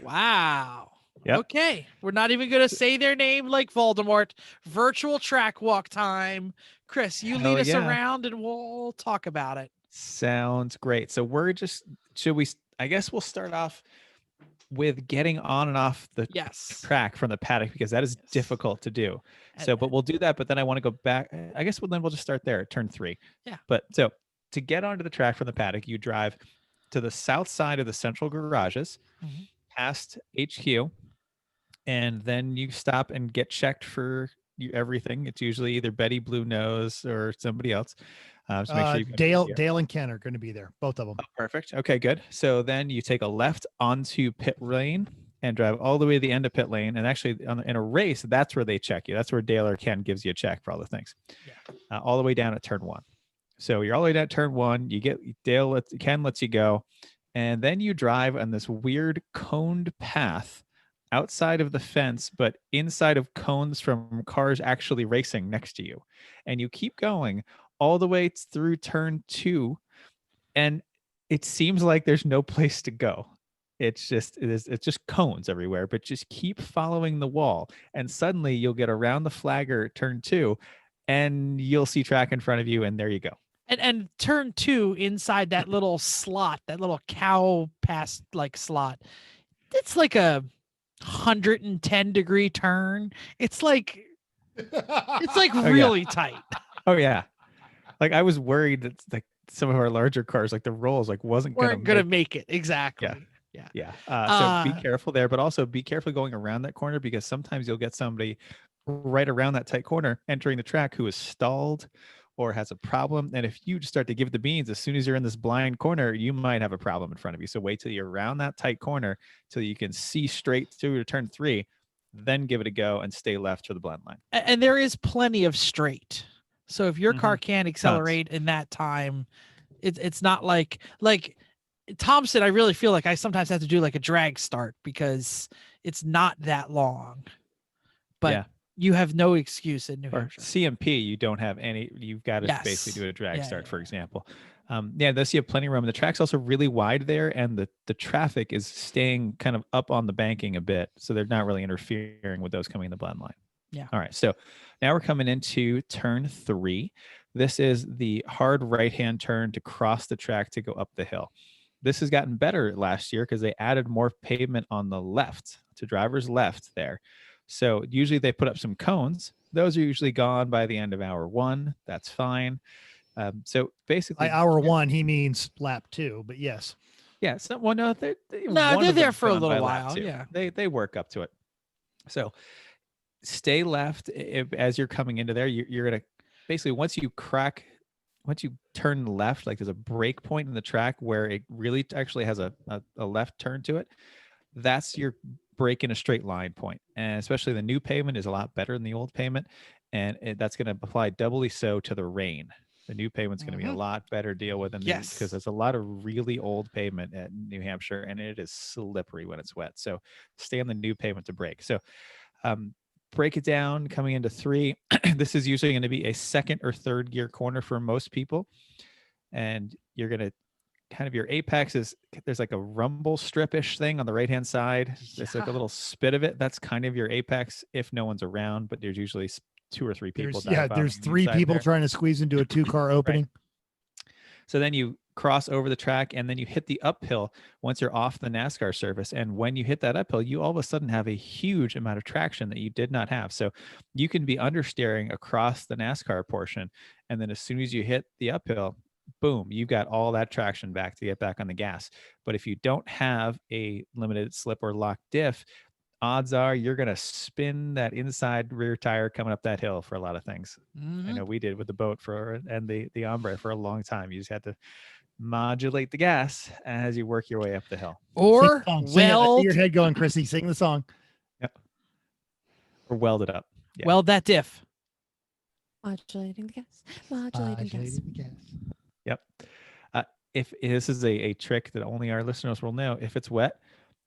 Wow. Yep. Okay. We're not even going to say their name like Voldemort. Virtual track walk time. Chris, you Hell lead us yeah. around and we'll talk about it. Sounds great. So I guess we'll start off with getting on and off the Yes. track from the paddock, because that is Yes. difficult to do. And- So, but we'll do that. But then I want to go back. I guess then we'll just start there at turn 3. Yeah. But so to get onto the track from the paddock, you drive to the south side of the central garages, Mhm. past HQ, and then you stop and get checked for everything. It's usually either Betty Blue Nose or somebody else. So make sure you Dale and Ken are going to be there, both of them. Perfect. Okay, good. So then you take a left onto pit lane and drive all the way to the end of pit lane. And actually, in a race, that's where they check you. That's where Dale or Ken gives you a check for all the things. Yeah. All the way down at turn 1. So you're all the way down at turn 1. You get Ken lets you go, and then you drive on this weird coned path outside of the fence, but inside of cones from cars actually racing next to you. And you keep going all the way through turn 2, and it seems like there's no place to go. It's just cones everywhere, but just keep following the wall, and suddenly you'll get around the flagger at turn 2, and you'll see track in front of you, and there you go. And turn 2 inside that little slot, that little cow pass like slot. It's like a 110-degree turn. It's like yeah. really tight. Oh yeah, like I was worried that like some of our larger cars, like the rolls, like wasn't Weren't gonna make make it. Exactly. Yeah. So be careful there, but also be careful going around that corner, because sometimes you'll get somebody right around that tight corner entering the track who is stalled or has a problem. And if you just start to give it the beans, as soon as you're in this blind corner, you might have a problem in front of you. So wait till you're around that tight corner till you can see straight through to turn 3, then give it a go and stay left for the blend line. And there is plenty of straight. So if your car can accelerate in that time, it's not like Thompson. I really feel like I sometimes have to do like a drag start because it's not that long. But Yeah. you have no excuse in New Or Hampshire. CMP, you don't have any. You've got to Yes. basically do a drag Yeah, start, yeah, for example. Thus you have plenty of room. The track's also really wide there, and the traffic is staying kind of up on the banking a bit, so they're not really interfering with those coming in the blend line. Yeah. All right. So now we're coming into turn 3. This is the hard right-hand turn to cross the track to go up the hill. This has gotten better last year because they added more pavement on the left, to driver's left there. So usually they put up some cones. Those are usually gone by the end of hour 1. That's fine. So basically, By hour 1, he means lap 2, but yes. yeah. So, well, no, they're they're there for a little while. Yeah. They work up to it. So stay left as you're coming into there. You're gonna basically once you turn left, like there's a break point in the track where it really actually has a left turn to it. That's your break in a straight line point. And especially the new pavement is a lot better than the old pavement. And that's going to apply doubly so to the rain. The new pavement's going to be a lot better deal with than because there's a lot of really old pavement at New Hampshire, and it is slippery when it's wet. So stay on the new pavement to brake. So break it down coming into 3. This is usually going to be a second or third gear corner for most people. And you're going to kind of your apex is there's like a rumble strip-ish thing on the right-hand side. It's like a little spit of it. That's kind of your apex if no one's around, but there's usually 2 or 3 people. There's 3 people trying to squeeze into a 2-car opening. Right. So then you cross over the track, and then you hit the uphill once you're off the NASCAR surface. And when you hit that uphill, you all of a sudden have a huge amount of traction that you did not have. So you can be understeering across the NASCAR portion. And then as soon as you hit the uphill, boom, you've got all that traction back to get back on the gas. But if you don't have a limited slip or lock diff, odds are you're going to spin that inside rear tire coming up that hill for a lot of things. I know we did with the boat and the Ombre for a long time. You just had to modulate the gas as you work your way up the hill. Or Sing it. I see weld your head going, Chrissy. Sing the song. Yep. Or weld it up. Yeah. weld that diff. Modulating the gas. Modulating gas. Modulating the gas. Yep. If this is a trick that only our listeners will know, if it's wet,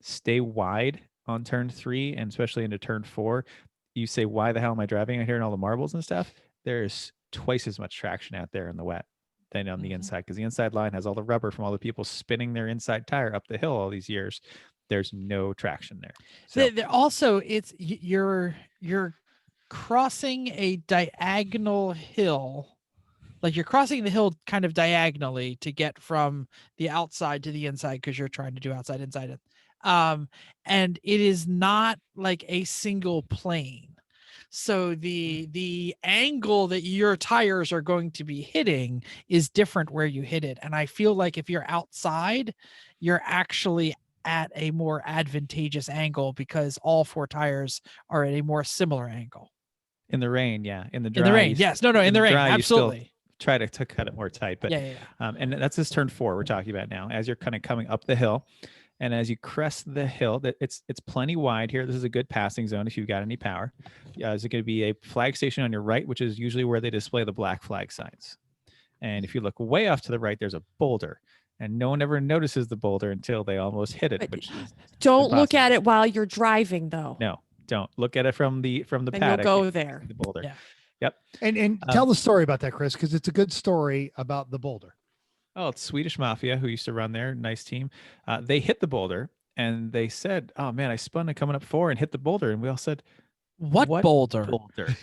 stay wide on turn 3 and especially into turn 4. You say, why the hell am I driving out here and all the marbles and stuff? There's twice as much traction out there in the wet than on the inside, because the inside line has all the rubber from all the people spinning their inside tire up the hill all these years. There's no traction there. So, Also, it's you're crossing a diagonal hill. Like you're crossing the hill kind of diagonally to get from the outside to the inside because you're trying to do outside, inside. And it is not like a single plane. So the angle that your tires are going to be hitting is different where you hit it. And I feel like if you're outside, you're actually at a more advantageous angle because all 4 tires are at a more similar angle. in the rain, yeah. In the dry, In the rain, yes. No, in the rain, dry, you still absolutely. try to cut it more tight, but Yeah. and that's this turn 4 we're talking about now. As you're kind of coming up the hill, and as you crest the hill, that it's plenty wide here. This is a good passing zone if you've got any power. Is it going to be a flag station on your right, which is usually where they display the black flag signs. And if you look way off to the right, there's a boulder, and no one ever notices the boulder until they almost hit it. But Which is don't look impossible. at it while you're driving, though. No, don't look at it from the Then paddock. you'll go You there. see the boulder. Yeah. Yep. And tell the story about that, Chris, because it's a good story about the boulder. Oh, it's Swedish Mafia who used to run there. Nice team. They hit the boulder and they said, "Oh man, I spun it coming up 4 and hit the boulder." And we all said, What boulder? Boulder?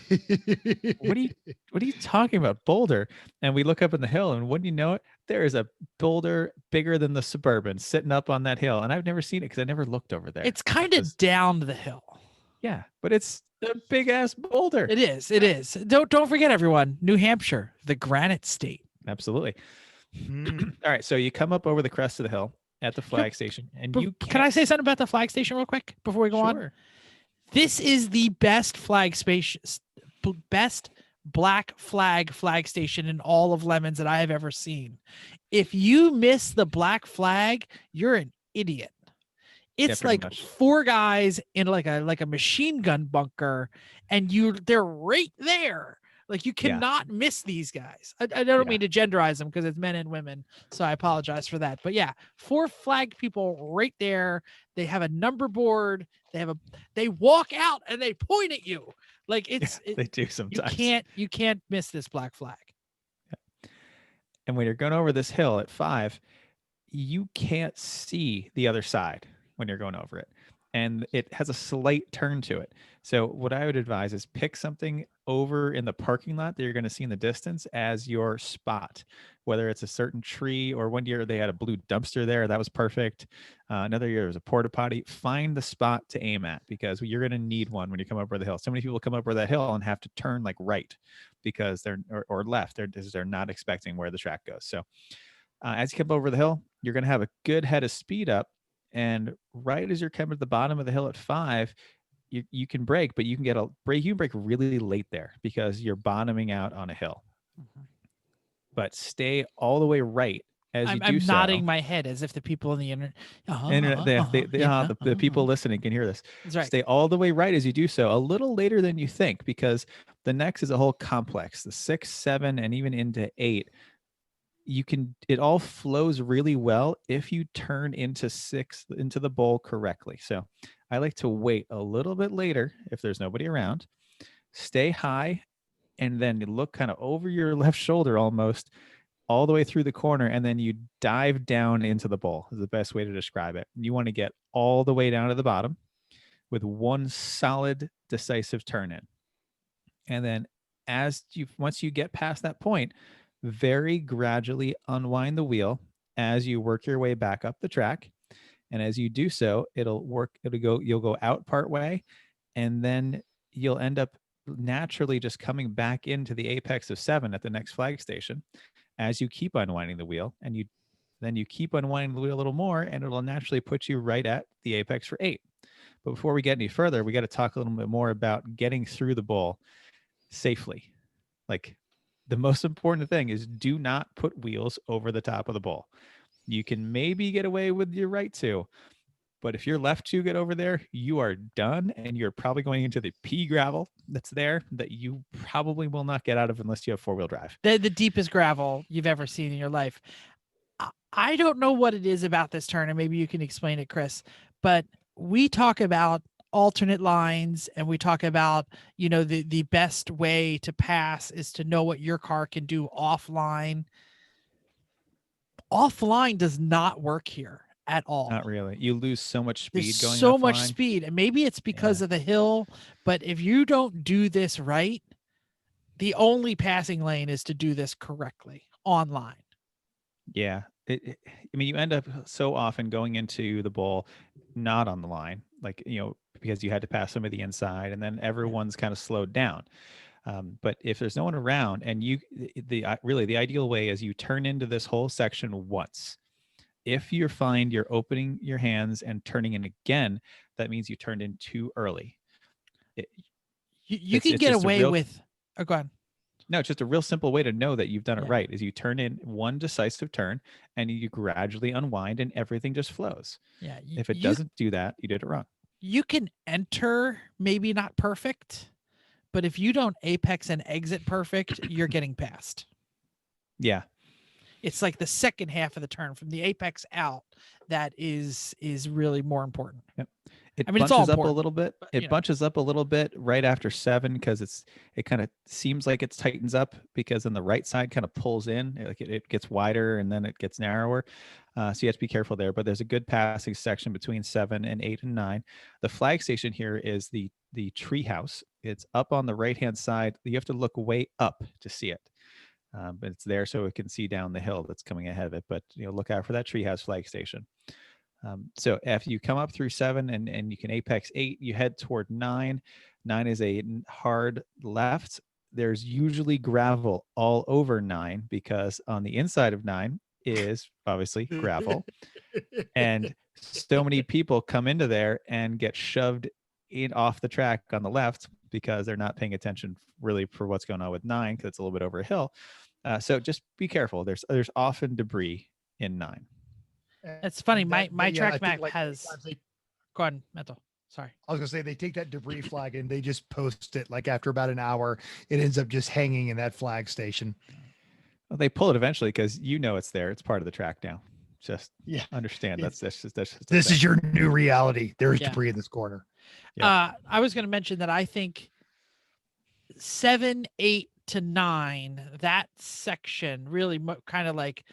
What are you talking about, boulder? And we look up in the hill, and wouldn't you know it, there is a boulder bigger than the Suburban sitting up on that hill. And I've never seen it because I never looked over there. It's kind of down the hill. Yeah, but it's a big ass boulder. It is. It is. Don't forget, everyone. New Hampshire, the granite state. Absolutely. All right, so you come up over the crest of the hill at the flag station, and you Can I say something about the flag station real quick before we go on? Sure. This is the best best black flag station in all of Lemons that I have ever seen. If you miss the black flag, you're an idiot. It's pretty like much. 4 guys in like a machine gun bunker, and they're right there. Like you Yeah. cannot miss these guys. I don't mean to genderize them because it's men and women, so I apologize for that. But yeah, 4 flag people right there. They have a number board. They walk out and they point at you. Like They do sometimes. you can't miss this black flag. And when you're going over this hill at 5, you can't see the other side when you're going over it. And it has a slight turn to it. So what I would advise is pick something over in the parking lot that you're going to see in the distance as your spot, whether it's a certain tree, or one year they had a blue dumpster there. That was perfect. Another year there was a porta potty. Find the spot to aim at, because you're going to need one when you come up over the hill. So many people come up over that hill and have to turn like right because or left. They're not expecting where the track goes. So as you come over the hill, you're going to have a good head of speed up. And right as you're coming to the bottom of the hill at 5, you can brake, but you can get a brake. You can brake really late there because you're bottoming out on a hill. But stay all the way right as you do I'm so. nodding my head as if the people in the internet. The people listening can hear this. That's right. Stay all the way right as you do so, a little later than you think, because the next is a whole complex. The 6, 7, and even into 8. It all flows really well if you turn into 6 into the bowl correctly. So I like to wait a little bit later if there's nobody around, stay high, and then look kind of over your left shoulder almost all the way through the corner. And then you dive down into the bowl is the best way to describe it. You want to get all the way down to the bottom with one solid decisive turn in. And then once you get past that point, very gradually unwind the wheel as you work your way back up the track. And as you do so, you'll go out part way, and then you'll end up naturally just coming back into the apex of 7 at the next flag station as you keep unwinding the wheel, and then you keep unwinding the wheel a little more, and it'll naturally put you right at the apex for 8. But before we get any further, we got to talk a little bit more about getting through the bowl safely. Like, the most important thing is do not put wheels over the top of the bowl. You can maybe get away with your right 2, but if your left 2 get over there, you are done, and you're probably going into the pea gravel that's there that you probably will not get out of unless you have 4-wheel drive. The deepest gravel you've ever seen in your life. I don't know what it is about this turn, and maybe you can explain it, Chris, but we talk about alternate lines, and we talk about, the best way to pass is to know what your car can do offline. Offline does not work here at all. Not really. You lose so much speed There's going so much offline. speed, and maybe it's because of the hill, but if you don't do this right, the only passing lane is to do this correctly online. Yeah. I mean, you end up so often going into the bowl not on the line, like, because you had to pass some of the inside, and then everyone's kind of slowed down. But if there's no one around, and the ideal way is you turn into this whole section once. If you find you're opening your hands and turning in again, that means you turned in too early. You can get away with. Oh, go ahead. No, it's just a real simple way to know that you've done it right is you turn in one decisive turn, and you gradually unwind, and everything just flows. Yeah. If it doesn't do that, you did it wrong. You can enter maybe not perfect, but if you don't apex and exit perfect, you're getting passed. Yeah. It's like the second half of the turn from the apex out that is really more important. Yep. I mean, it's all bunches up a important, little bit. but, It bunches up a little bit right after 7 because it kind of seems like it tightens up because then the right side kind of pulls in, like it gets wider and then it gets narrower. So you have to be careful there. But there's a good passing section between 7 and 8 and 9. The flag station here is the tree house. It's up on the right hand side. You have to look way up to see it. But it's there so it can see down the hill that's coming ahead of it. But look out for that treehouse flag station. So if you come up through 7 and you can apex 8, you head toward 9. 9 is a hard left. There's usually gravel all over 9 because on the inside of 9 is obviously gravel. And so many people come into there and get shoved in off the track on the left because they're not paying attention really for what's going on with 9 because it's a little bit over a hill. So just be careful. There's often debris in 9. It's funny. My track map has. Go on, Mental. Sorry. I was gonna say they take that debris flag and they just post it like after about an hour. It ends up just hanging in that flag station. Well, they pull it eventually because it's there. It's part of the track now. Just understand that's just this is your new reality. There's debris in this corner. Yeah. I was going to mention that I think 7, 8 to 9, that section really kind of like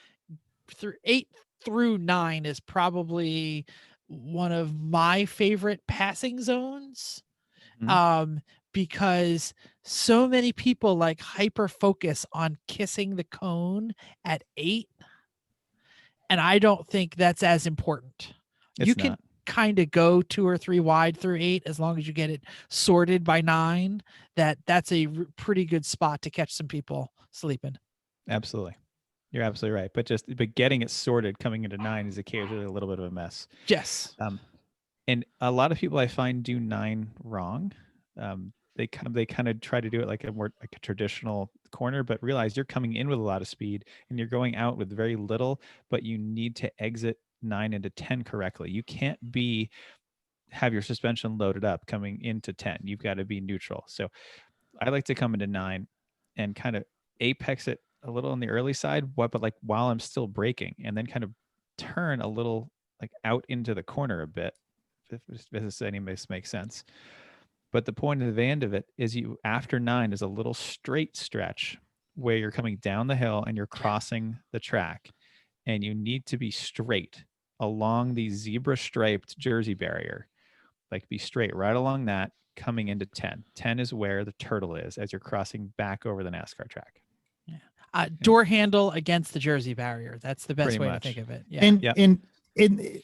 8 through 9 is probably one of my favorite passing zones. Because so many people like hyper focus on kissing the cone at 8. And I don't think that's as important. You can kind of go 2 or 3 wide through 8 as long as you get it sorted by 9. That's a pretty good spot to catch some people sleeping. Absolutely. You're absolutely right. But getting it sorted coming into 9 is occasionally a little bit of a mess. Yes. And a lot of people I find do 9 wrong. They kind of try to do it like a more like a traditional corner, but realize you're coming in with a lot of speed and you're going out with very little, but you need to exit 9 into 10 correctly. You can't have your suspension loaded up coming into 10. You've got to be neutral. So I like to come into 9 and kind of apex it a little on the early side, but like while I'm still braking, and then kind of turn a little like out into the corner a bit, if any of this makes sense. But the point of the end of it is after 9 is a little straight stretch where you're coming down the hill and you're crossing the track, and you need to be straight along the zebra striped Jersey barrier. Like be straight right along that coming into 10. 10 is where the turtle is as you're crossing back over the NASCAR track. Yeah. Door handle against the Jersey barrier. That's the best Pretty way much. to think of it. Yeah. And Yep. and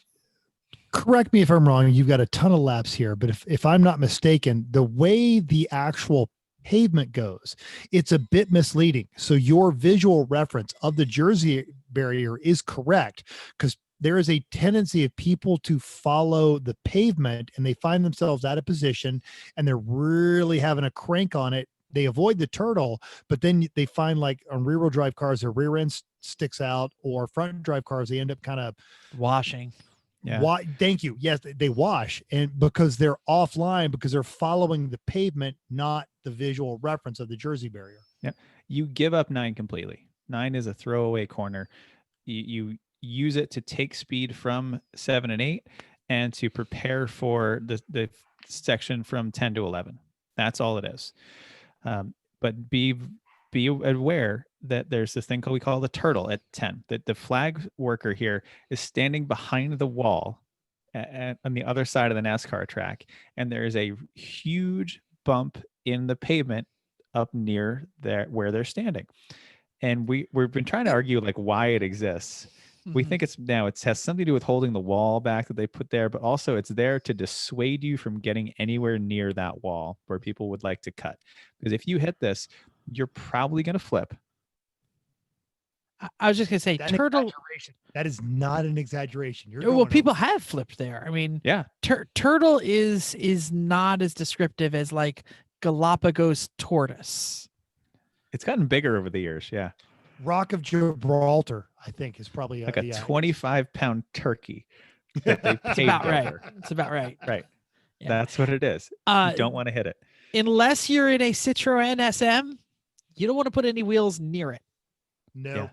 correct me if I'm wrong. You've got a ton of laps here, but if I'm not mistaken, the way the actual pavement goes, it's a bit misleading. So your visual reference of the Jersey barrier is correct, because there is a tendency of people to follow the pavement and they find themselves out of position and they're really having a crank on it. They avoid the turtle, but then they find, like on rear wheel drive cars, their rear end sticks out, or front drive cars, they end up kind of Washing. Yeah. Thank you. Yes, they wash, and because they're offline, because they're following the pavement, not the visual reference of the Jersey barrier. You give up 9 completely. 9 is a throwaway corner. You use it to take speed from 7 and 8 and to prepare for the section from 10 to 11. That's all it is. But be aware that there's this thing we call the turtle at 10. That the flag worker here is standing behind the wall on the other side of the NASCAR track, and there is a huge bump in the pavement up near there where they're standing. And we've been trying to argue like why it exists. We think it has something to do with holding the wall back that they put there, but also it's there to dissuade you from getting anywhere near that wall where people would like to cut. Because if you hit this, you're probably going to flip. I was just gonna say turtle. That is not an exaggeration. Well, people have flipped there. I mean, Yeah. Turtle is not as descriptive as like Galapagos tortoise. It's gotten bigger over the years. Yeah. Rock of Gibraltar, I think, is probably Like a 25-pound turkey that they It's paved about right. over. It's about right. Right. Yeah. That's what it is. You don't want to hit it. Unless you're in a Citroen SM, you don't want to put any wheels near it. No. Yeah.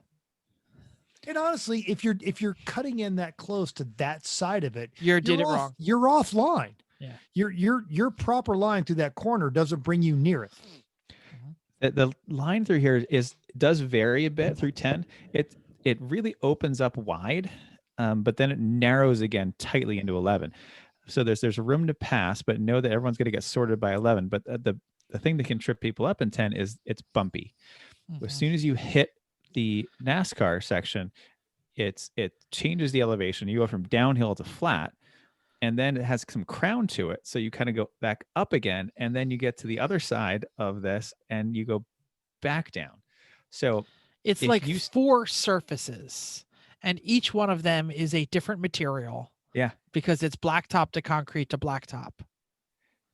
And honestly, if you're cutting in that close to that side of it, You did it off, wrong. You're offline. Yeah. Your proper line through that corner doesn't bring you near it. The line through here does vary a bit through 10. It really opens up wide, but then it narrows again tightly into 11. So there's room to pass, but know that everyone's going to get sorted by 11. But the thing that can trip people up in 10 is it's bumpy. As soon as you hit the NASCAR section, it changes the elevation. You go from downhill to flat, and then it has some crown to it. So you kind of go back up again, and then you get to the other side of this and you go back down. So it's if like you 4 surfaces, and each one of them is a different material. Yeah. Because it's blacktop to concrete to blacktop.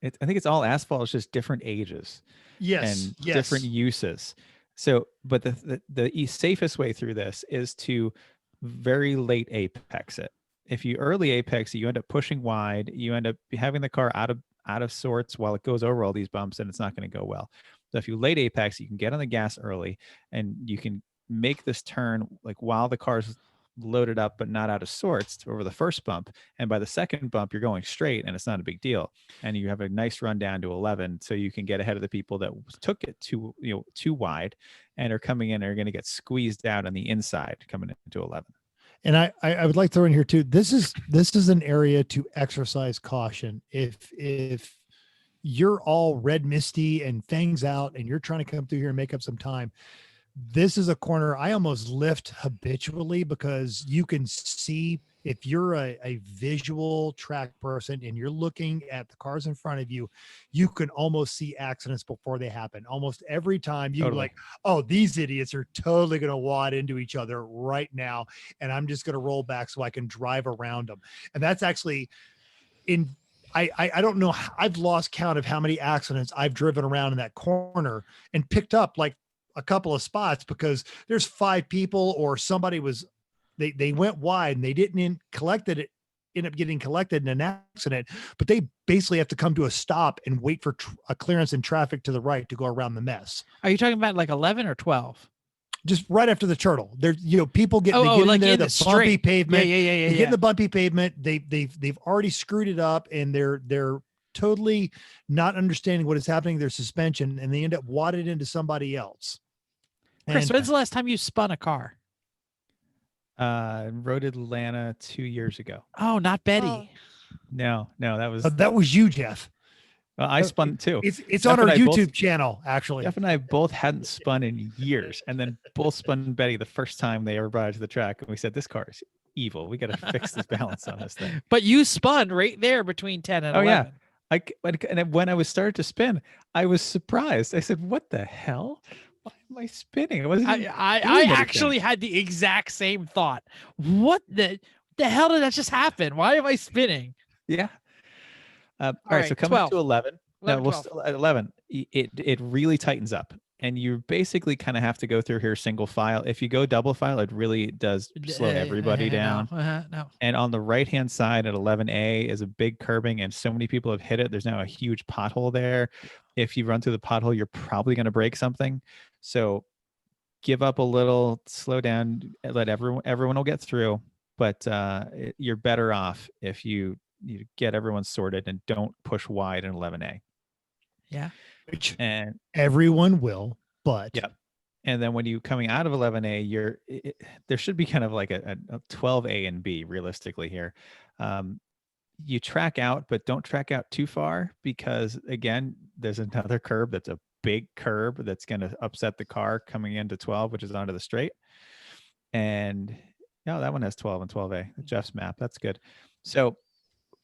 I think it's all asphalt. It's just different ages. Yes. And different uses. So, but the safest way through this is to very late apex it. If you early apex, you end up pushing wide. You end up having the car out of sorts while it goes over all these bumps, and it's not going to go well. So if you late apex, you can get on the gas early, and you can make this turn like while the car's loaded up but not out of sorts over the first bump, and by the second bump you're going straight and it's not a big deal, and you have a nice run down to 11, so you can get ahead of the people that took it too wide and are coming in and are going to get squeezed out on the inside coming into 11. And I would like to throw in here too, this is an area to exercise caution. If you're all red misty and fangs out and you're trying to come through here and make up some time, this is a corner I almost lift habitually, because you can see, if you're a visual track person and you're looking at the cars in front of you, you can almost see accidents before they happen. Almost every time you're like, oh, these idiots are totally going to wad into each other right now, and I'm just going to roll back so I can drive around them. And that's actually I don't know. I've lost count of how many accidents I've driven around in that corner and picked up like a couple of spots, because there's 5 people, or somebody was, they went wide and they didn't end up getting collected in an accident, but they basically have to come to a stop and wait for a clearance in traffic to the right to go around the mess. Are you talking about like 11 or 12? Just right after the turtle. There's, people get, like in there, in the the bumpy street. pavement. Yeah. They get in the bumpy pavement. They've already screwed it up, and they're totally not understanding what is happening to their suspension, and they end up wadded into somebody else. Chris, And when's the last time you spun a car? Road Atlanta 2 years ago. Oh, not Betty. Oh. No, that was that was you, Jeff. Well, I spun too. It's Jeff on our and I YouTube both- channel, actually. Jeff and I both hadn't spun in years, and then both spun Betty the first time they ever brought it to the track, and we said, "This car is evil. We got to fix this balance on this thing." But you spun right there between 10 and Oh, yeah. 11. And when I was started to spin, I was surprised. I said, "What the hell? Why am I spinning?" It wasn't. I, even I, doing I anything. actually had the exact same thought. What the hell did that just happen? Why am I spinning? Yeah. All All right. So right, coming 12. to 11. 11, We'll 12. still at 11. It really tightens up, and you basically kind of have to go through here single file. If you go double file, it really does slow everybody down. No. And on the right-hand side at 11A is a big curbing, and so many people have hit it. There's now a huge pothole there. If you run through the pothole, you're probably going to break something. So give up a little, slow down, let everyone will get through. But you're better off if you get everyone sorted and don't push wide in 11A. Yeah. Which And everyone will, but yeah. And then when you coming out of 11A, there should be kind of like a 12A and B realistically here. You track out, but don't track out too far, because again, there's another curb that's a big curb that's going to upset the car coming into 12, which is onto the straight. And that one has 12 and 12A, Jeff's map. That's good. So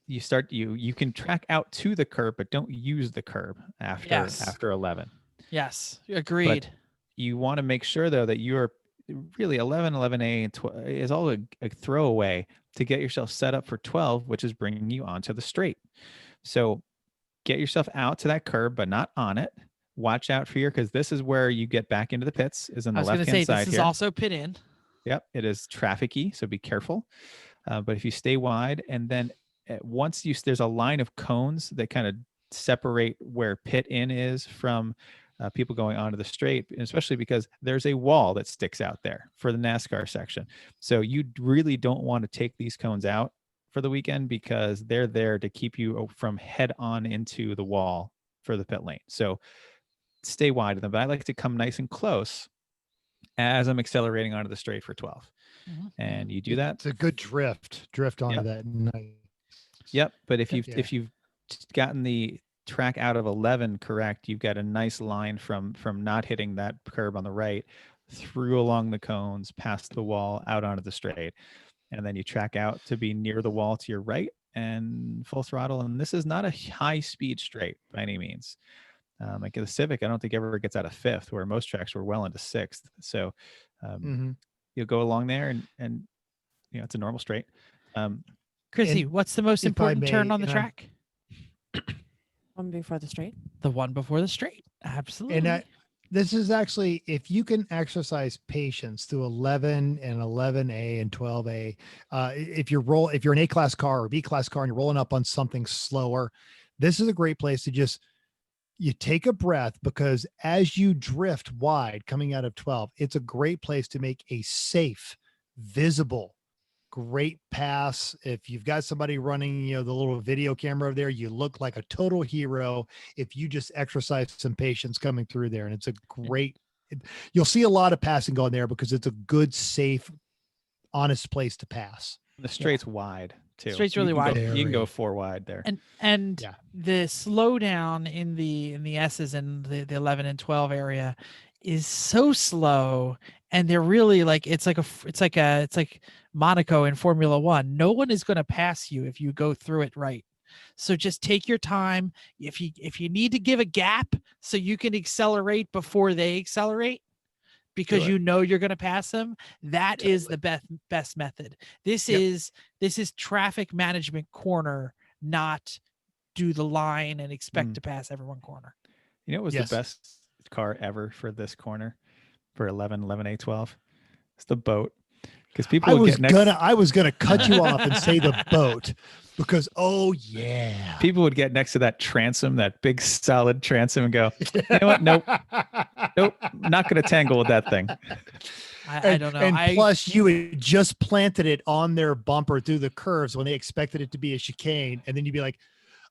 you can track out to the curb, but don't use the curb after 11. Yes. Agreed. You want to make sure though that you're really 11, 11A, and 12 is all a throwaway to get yourself set up for 12, which is bringing you onto the straight. So get yourself out to that curb, but not on it. Watch out for because this is where you get back into the pits, is on the left-hand side this here. is also pit in. Yep, it is traffic-y, so be careful. But if you stay wide, and then there's a line of cones that kind of separate where pit in is from people going onto the straight, especially because there's a wall that sticks out there for the NASCAR section. So you really don't want to take these cones out for the weekend, because they're there to keep you from head on into the wall for the pit lane. So stay wide of them, but I like to come nice and close as I'm accelerating onto the straight for 12. Mm-hmm. And you do that. It's a good drift onto that night. Yep. But if you've gotten the track out of 11 correct, you've got a nice line from not hitting that curb on the right through along the cones, past the wall, out onto the straight. And then you track out to be near the wall to your right and full throttle. And this is not a high speed straight by any means. Like the Civic, I don't think ever gets out of 5th, where most tracks were well into 6th. So you'll go along there and it's a normal straight. Chrissy, And what's the most if I important turn may, on the and track? One before the straight. The one before the straight. Absolutely. And this is actually, if you can exercise patience through 11 and 11A and 12A, if you're an A-class car or B-class car and you're rolling up on something slower, this is a great place to you take a breath, because as you drift wide coming out of 12, it's a great place to make a safe, visible, great pass. If you've got somebody running, the little video camera over there, you look like a total hero if you just exercise some patience coming through there. And it's a great, you'll see a lot of passing going there because it's a good, safe, honest place to pass. The straight's wide too. Straight's really wide. You can go 4 wide there. And the slowdown in the S's and the 11 and 12 area is so slow, and they're really it's like Monaco in Formula 1. No one is going to pass you if you go through it right. So just take your time. If you need to give a gap so you can accelerate before they accelerate, because you're going to pass them, that is the best method. This is traffic management corner, not do the line and expect to pass everyone corner. It was the best car ever for this corner for 11A, 12. It's the boat. Because people I was gonna cut you off and say the boat, because people would get next to that transom, that big solid transom, and go, you know what? Nope, not gonna tangle with that thing. I don't know. And plus, you had just planted it on their bumper through the curves when they expected it to be a chicane, and then you'd be like,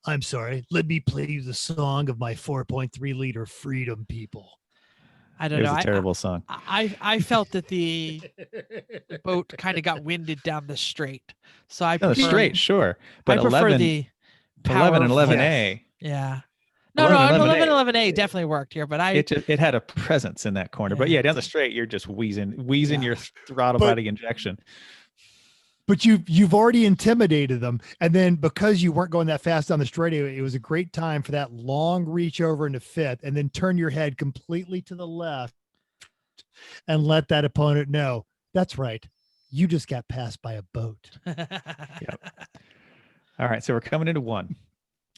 "I'm sorry, let me play you the song of my 4.3 liter freedom, people." I don't know. It was a terrible song. I felt that the boat kind of got winded down the straight. So I prefer the straight, sure, but I prefer 11 the 11 and powerful- 11A. Yeah. No, no, 11, 11A definitely worked here, but it had a presence in that corner. But Yeah. yeah, down the straight, you're just wheezing Yeah. your throttle body injection. But you've already intimidated them, and then because you weren't going that fast down the straightaway, it was a great time for that long reach over into fifth, and then turn your head completely to the left, and let that opponent know that's right. You just got passed by a boat. All right, so we're coming into one.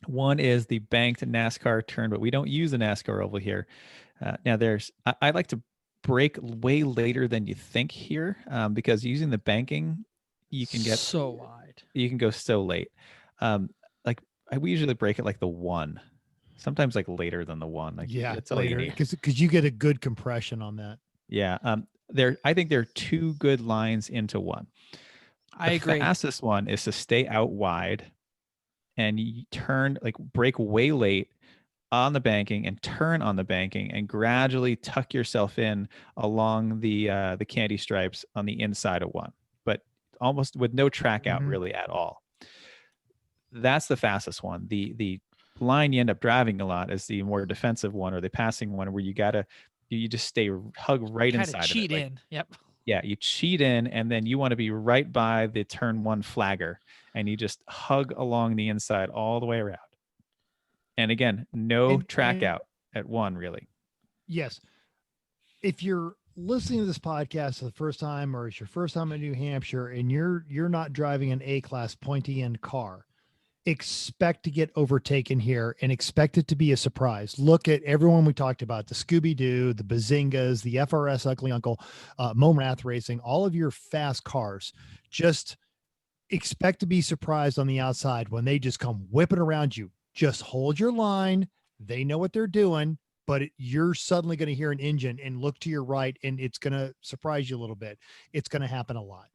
One is the banked NASCAR turn, but we don't use the NASCAR oval here. Now, I like to brake way later than you think here, because using the banking, you can get so wide. You can go so late. Like we usually brake it like the 1, sometimes like later than the 1. Like it's all you later need. because you get a good compression on that. Yeah. I think there are 2 good lines into 1. I agree. The fastest one is to stay out wide and you turn, like brake way late on the banking and turn on the banking and gradually tuck yourself in along the candy stripes on the inside of 1, but almost with no track out really at all. That's the fastest one. The line you end up driving a lot is the more defensive one or the passing one where you just stay hug right Kinda inside cheat of it. in. Yep. Yeah, you cheat in and then you want to be right by the turn 1 flagger and you just hug along the inside all the way around. And again, no track out at 1 really. Yes. If you're listening to this podcast for the first time, or it's your first time in New Hampshire and you're not driving an A-class pointy end car, expect to get overtaken here and expect it to be a surprise. Look at everyone we talked about, the Scooby-Doo, the Bazingas, the FRS Ugly Uncle, Momrath Racing, all of your fast cars. Just expect to be surprised on the outside when they just come whipping around you. Just hold your line. They know what they're doing, but you're suddenly going to hear an engine and look to your right, and it's going to surprise you a little bit. It's going to happen a lot.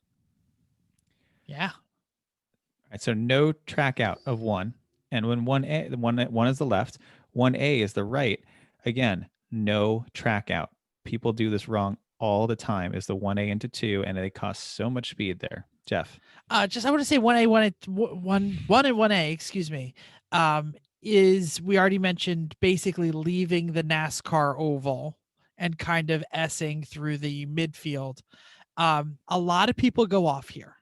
Yeah. All right, so no track out of 1. And when 1 is the left, 1A is the right. Again, no track out. People do this wrong all the time, is the 1A into 2, and they cost so much speed there. Jeff. I want to say 1A, 1 and 1A, excuse me. Is we already mentioned basically leaving the NASCAR oval and kind of S-ing through the midfield. A lot of people go off here.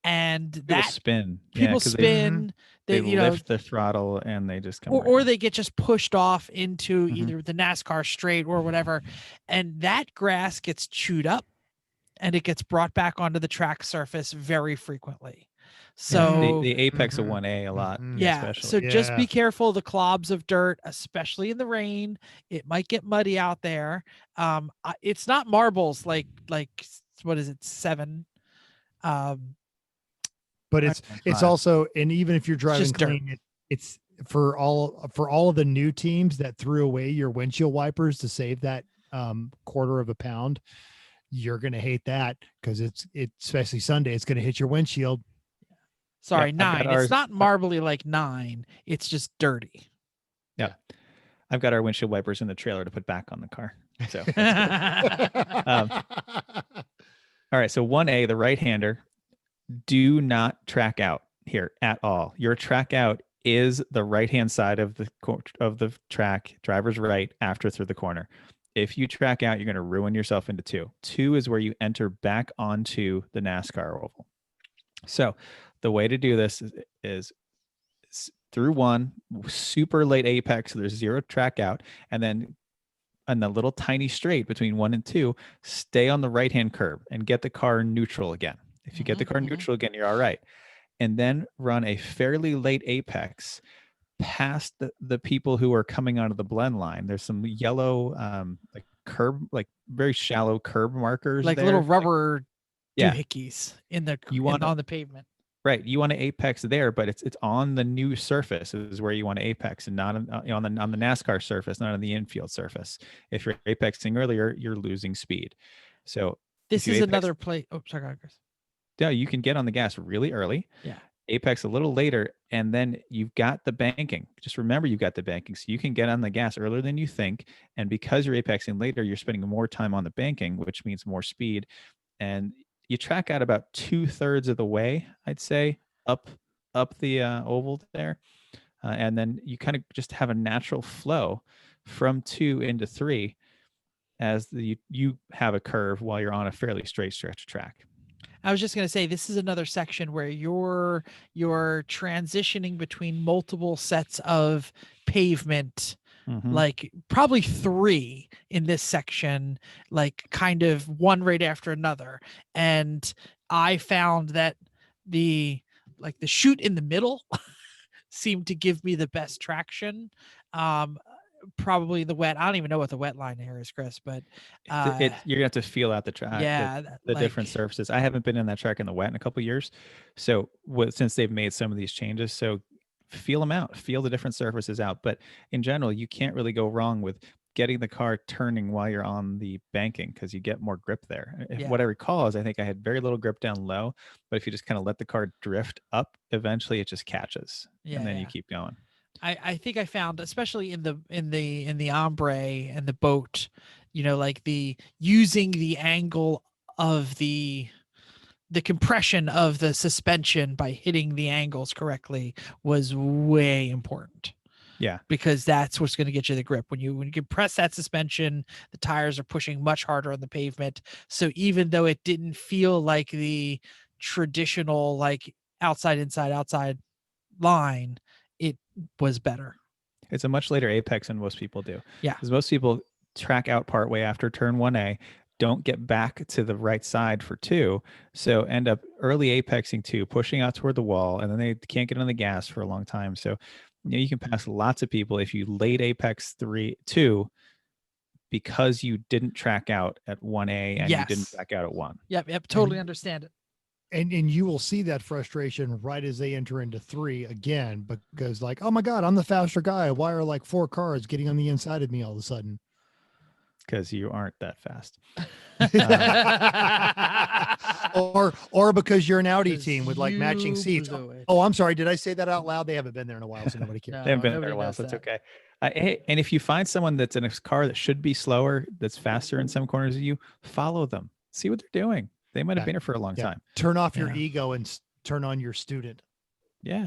And People spin. People Yeah, spin. They lift the throttle and they just come. Or they get just pushed off into either the NASCAR straight or whatever. And that grass gets chewed up and it gets brought back onto the track surface very frequently. So the apex of 1A a lot. Yeah. Especially. So just be careful of the clobs of dirt, especially in the rain. It might get muddy out there. It's not marbles like what is it, 7? But it's also, and even if you're driving clean, it's for all of the new teams that threw away your windshield wipers to save that quarter of a pound. You're going to hate that because it's especially Sunday. It's going to hit your windshield. Sorry, 9. It's not marbly like 9. It's just dirty. Yeah. I've got our windshield wipers in the trailer to put back on the car. So, all right. So 1A, the right-hander, do not track out here at all. Your track out is the right-hand side of the track, driver's right after through the corner. If you track out, you're going to ruin yourself into 2. 2 is where you enter back onto the NASCAR oval. So the way to do this is through 1, super late apex, so there's 0 track out, and then on the little tiny straight between 1 and 2, stay on the right-hand curb and get the car neutral again. If you get the car neutral again, you're all right. And then run a fairly late apex past the people who are coming onto the blend line. There's some yellow like curb, like very shallow curb markers, like there. Little rubber doohickeys on the pavement. Right, you want to apex there, but it's on the new surface is where you want to apex, and not on the NASCAR surface, not on the infield surface. If you're apexing earlier, you're losing speed. So this is another play. Oh, sorry, Chris. Yeah, you can get on the gas really early. Yeah. Apex a little later, and then you've got the banking. Just remember you've got the banking, so you can get on the gas earlier than you think. And because you're apexing later, you're spending more time on the banking, which means more speed. And you track out about 2/3 of the way, I'd say, up the oval there. and then you kind of just have a natural flow from 2 into 3 as you have a curve while you're on a fairly straight stretch of track. I was just going to say, this is another section where you're transitioning between multiple sets of pavement, like probably 3 in this section, like kind of one right after another. And I found that the chute in the middle seemed to give me the best traction. Probably the wet. I don't even know what the wet line here is, Chris, but you're gonna have to feel out the track, the different surfaces. I haven't been in that track in the wet in a couple of years, so since they've made some of these changes, so feel them out, feel the different surfaces out. But in general, you can't really go wrong with getting the car turning while you're on the banking, because you get more grip there. What I recall is I think I had very little grip down low, but if you just kind of let the car drift up, eventually it just catches, and then you keep going. I think I found, especially in the ombre and the boat, like using the angle of the compression of the suspension by hitting the angles correctly was way important. Yeah, because that's what's going to get you the grip. When you compress that suspension, the tires are pushing much harder on the pavement. So even though it didn't feel like the traditional like outside line, it was better. It's a much later apex than most people do. Yeah, because most people track out partway after turn 1A, don't get back to the right side for 2, so end up early apexing 2, pushing out toward the wall, and then they can't get on the gas for a long time. So you can pass lots of people if you late apex 2 because you didn't track out at 1A and you didn't track out at 1. Yep, totally understand it. And you will see that frustration right as they enter into 3 again, because like, oh my God, I'm the faster guy. Why are like 4 cars getting on the inside of me all of a sudden? Because you aren't that fast. Or because you're an Audi team with like matching seats. Oh, I'm sorry. Did I say that out loud? They haven't been there in a while, so nobody cares. They haven't been there in a while, so it's okay. Hey, and if you find someone that's in a car that should be slower, that's faster in some corners of you, follow them. See what they're doing. They might have been here for a long time. Turn off your ego and turn on your student. Yeah.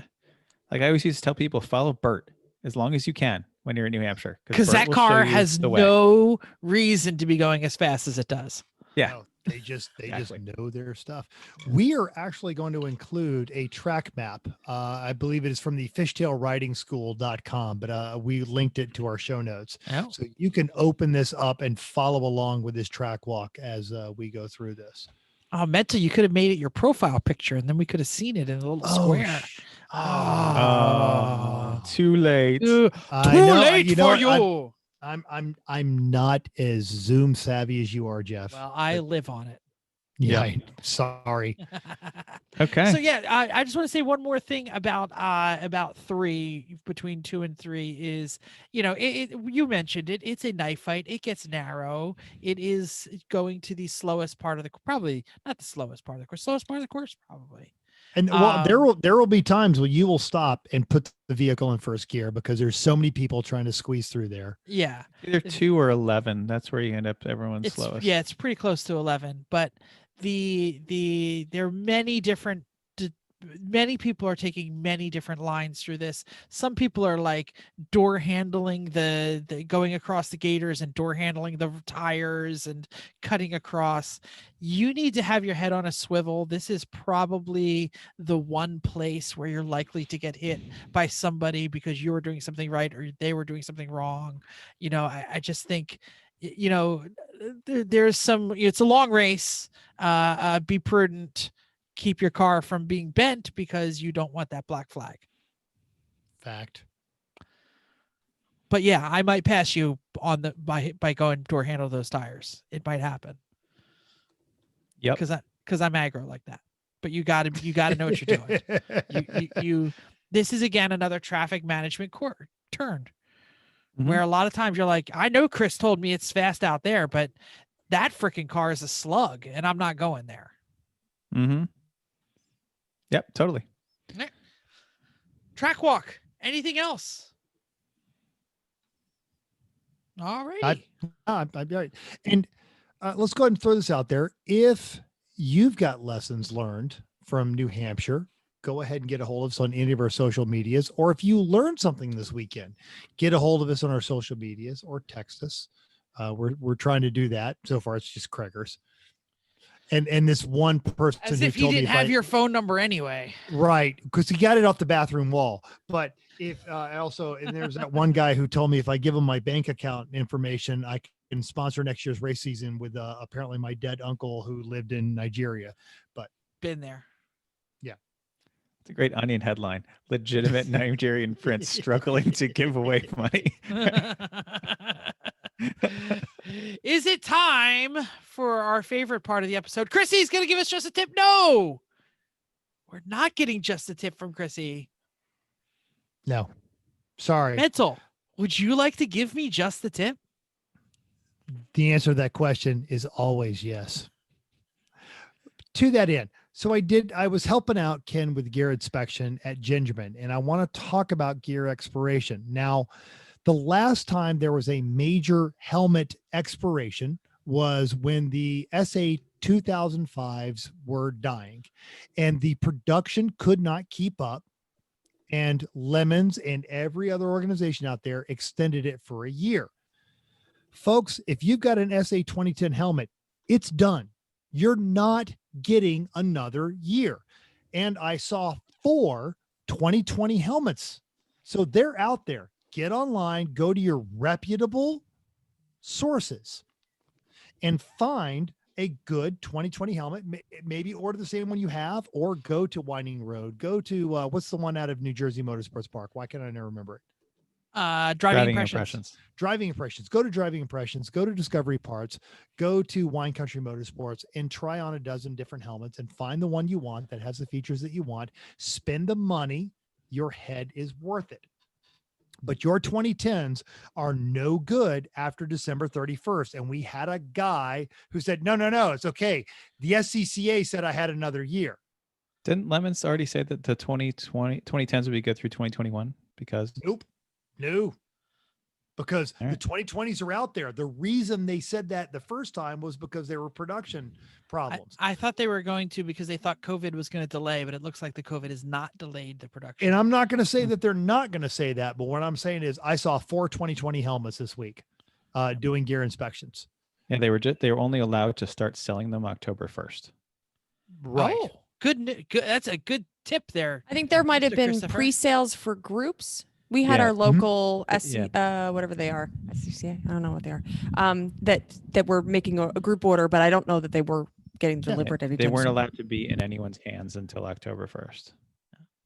Like I always used to tell people, follow Bert as long as you can when you're in New Hampshire. Because that car has no reason to be going as fast as it does. Yeah. No, they just know their stuff. We are actually going to include a track map. I believe it is from the fishtailridingschool.com, but we linked it to our show notes. Oh. So you can open this up and follow along with this track walk as we go through this. Oh, Menta, you could have made it your profile picture and then we could have seen it in a little square. Too late. Too late for you. I'm not as Zoom savvy as you are, Jeff. Well, I live on it. Yeah. Sorry. Okay. So yeah, I just want to say one more thing about 3, between 2 and 3 is, you mentioned it. It's a knife fight. It gets narrow. It is going to the slowest part of probably not the slowest part of the course, slowest part of the course, probably. And there will be times where you will stop and put the vehicle in first gear because there's so many people trying to squeeze through there. Yeah. Either 2 or 11. That's where you end up everyone's slowest. Yeah, it's pretty close to 11, but there are many people are taking many different lines through this. Some people are like door handling the going across the gators and door handling the tires and cutting across. You need to have your head on a swivel. This is probably the one place where you're likely to get hit by somebody because you were doing something right or they were doing something wrong. I just think, there's it's a long race. Be prudent. Keep your car from being bent because you don't want that black flag. Fact. But yeah, I might pass you on by going door handle those tires. It might happen. Yep. Because I'm aggro like that. But you gotta know what you're doing. you this is again another traffic management turn. Mm-hmm. Where a lot of times you're like, I know Chris told me it's fast out there, but that freaking car is a slug and I'm not going there. Mm-hmm. Yep, totally. Track walk. Anything else? All right. And let's go ahead and throw this out there. If you've got lessons learned from New Hampshire go ahead and get a hold of us on any of our social medias. Or if you learned something this weekend, get a hold of us on our social medias or text us. We're trying to do that. So far, it's just Craigers. And this one person As who if he told me didn't have your phone number anyway. right, because he got it off the bathroom wall. But if and there's that one guy who told me if I give him my bank account information, I can sponsor next year's race season with apparently my dead uncle who lived in Nigeria. But Been there. It's a great Onion headline. Legitimate Nigerian prince struggling to give away money. Is it time for our favorite part of the episode? Chrissy's going to give us just a tip. No, we're not getting just a tip from Chrissy. no, sorry. Mental, would you like to give me just the tip? The answer to that question is always yes. To that end, so I was helping out Ken with gear inspection at Gingerman, and I want to talk about gear expiration. Now, the last time there was a major helmet expiration was when the SA 2005s were dying, and the production could not keep up, and Lemons and every other organization out there extended it for a year. Folks, if you've got an SA 2010 helmet, it's done. You're not getting another year. And I saw 4 2020 helmets. So they're out there. Get online, go to your reputable sources and find a good 2020 helmet. Maybe order the same one you have, or go to Winding Road. Go to what's the one out of New Jersey Motorsports Park? Why can't I never remember it? Driving impressions. Driving Impressions. Go to Driving Impressions, go to Discovery Parts, go to Wine Country Motorsports, and try on a dozen different helmets and find the one you want that has the features that you want. Spend the money. Your head is worth it. But your 2010s are no good after December 31st. And we had a guy who said, no, it's okay. The SCCA said I had another year. Didn't Lemons already say that the 2010s would be good through 2021? Because Nope. No, because All right. the 2020s are out there. The reason they said that the first time was because there were production problems. I thought they were going to, because they thought COVID was going to delay, but it looks like the COVID has not delayed the production. And I'm not going to say that they're not going to say that, but what I'm saying is I saw 4 2020 helmets this week doing gear inspections. yeah, they were only allowed to start selling them October 1st. Right. Oh, good. That's a good tip there. I think there might have Mr. been Christopher. pre-sales for groups. We had Yeah. our local Yeah. whatever they are, SCCA, I don't know what they are, that were making a group order, but I don't know that they were getting delivered They anytime weren't soon. allowed to be in anyone's hands until October 1st.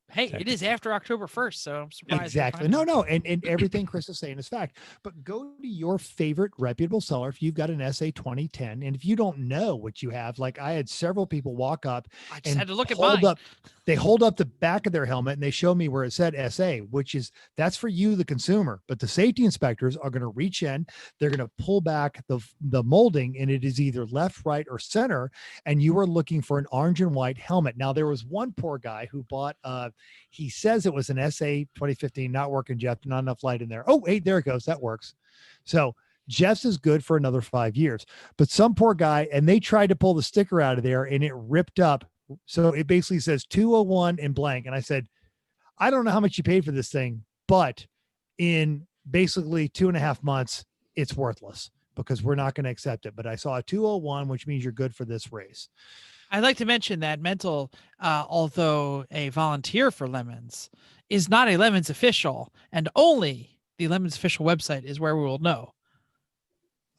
Hey, it is after October 1st, so I'm surprised. Exactly. No. And everything Chris is saying is fact. But go to your favorite reputable seller if you've got an SA 2010. And if you don't know what you have, like I had several people walk up I just and had to look at hold mine. up. They hold up the back of their helmet and they show me where it said SA, that's for you, the consumer. But the safety inspectors are going to reach in, they're going to pull back the molding, and it is either left, right, or center. And you are looking for an orange and white helmet. Now, there was one poor guy who bought, he says it was an SA 2015, not working, Jeff, not enough light in there. Oh, hey, there it goes. That works. So Jeff's is good for another 5 years, but some poor guy, and they tried to pull the sticker out of there and it ripped up. So it basically says 201 in blank. And I said, I don't know how much you paid for this thing, but in basically 2.5 months, it's worthless because we're not going to accept it. But I saw a 201, which means you're good for this race. I'd like to mention that Mental, although a volunteer for Lemons, is not a Lemons official, and only the Lemons official website is where we will know.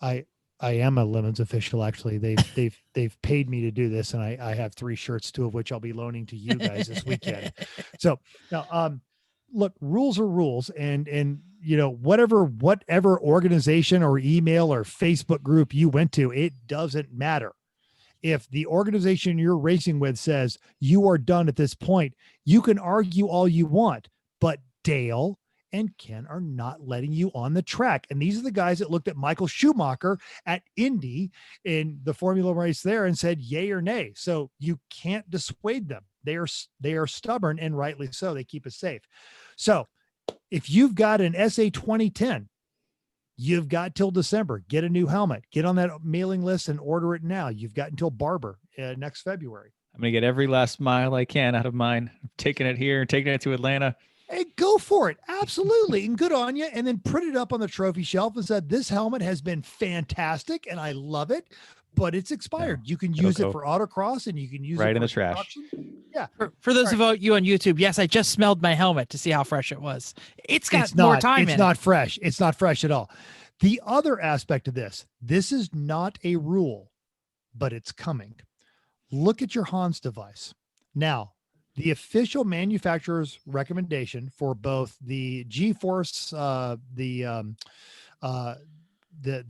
I am a Lemons official. Actually, they've paid me to do this, and I have 3 shirts, 2 of which I'll be loaning to you guys this weekend. So now, look, rules are rules, and you know, whatever organization or email or Facebook group you went to, it doesn't matter. If the organization you're racing with says you are done at this point, you can argue all you want, but Dale and Ken are not letting you on the track. And these are the guys that looked at Michael Schumacher at Indy in the Formula race there and said, yay or nay. So you can't dissuade them. They are stubborn, and rightly so. They keep us safe. So if you've got an SA 2010, you've got till December, get a new helmet, get on that mailing list and order it now. You've got until Barber next February. I'm gonna get every last mile I can out of mine. I'm taking it here, taking it to Atlanta. Hey, go for it. Absolutely. And good on you. And then put it up on the trophy shelf and said, this helmet has been fantastic and I love it, but it's expired. You can use it go for autocross and you can use right it in for the trash. construction. Yeah. For those of you on YouTube, yes, I just smelled my helmet to see how fresh it was. It's got more time in it. It's not fresh. It's not fresh at all. The other aspect of this is not a rule, but it's coming. Look at your Hans device. Now, the official manufacturer's recommendation for both the G-Force, the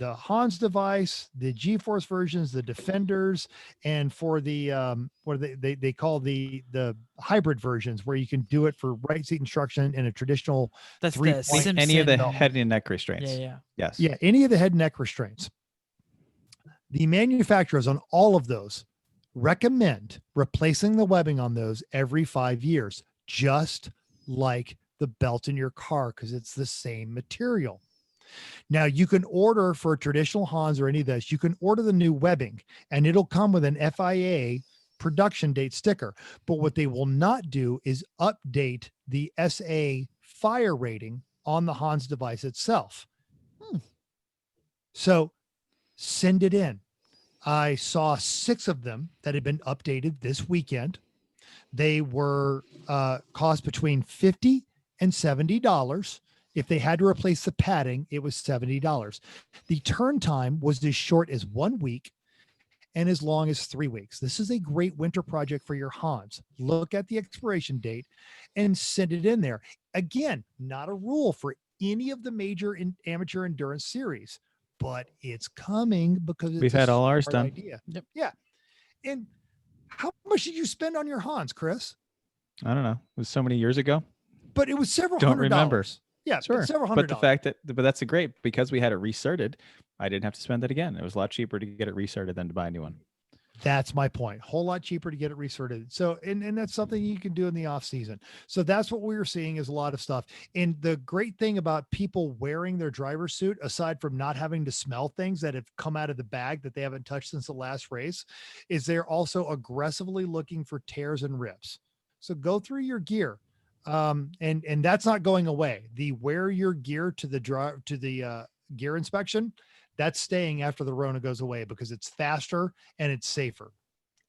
Hans device, the G-Force versions, the Defenders, and for the what they call the hybrid versions, where you can do it for right seat instruction in a traditional That's the 3-point. Simpson. Any of the head and neck restraints. Yeah. Yes. Yeah, any of the head and neck restraints. The manufacturers on all of those recommend replacing the webbing on those every 5 years, just like the belt in your car, because it's the same material. Now, you can order for a traditional Hans or any of this, you can order the new webbing and it'll come with an FIA production date sticker. But what they will not do is update the SA fire rating on the Hans device itself. So send it in. I saw 6 of them that had been updated this weekend. They were cost between $50 and $70. If they had to replace the padding, it was $70. The turn time was as short as 1 week and as long as 3 weeks. This is a great winter project for your Hans. Look at the expiration date and send it in there. Again, not a rule for any of the major amateur endurance series, but it's coming because it's We've had all ours done. idea. Yep. Yeah. And how much did you spend on your Hans, Chris? I don't know. It was so many years ago. But it was several Don't hundred remember. dollars. Yeah, Sure. several But hundred the dollars. fact that, but that's great because we had it recerted. I didn't have to spend it again. It was a lot cheaper to get it recerted than to buy a new one. That's my point. Whole lot cheaper to get it resorted. So, and that's something you can do in the off season. So that's what we were seeing is a lot of stuff. And the great thing about people wearing their driver's suit, aside from not having to smell things that have come out of the bag that they haven't touched since the last race, is they're also aggressively looking for tears and rips. So go through your gear. And that's not going away. The wear your gear to the gear inspection, that's staying after the Rona goes away because it's faster and it's safer.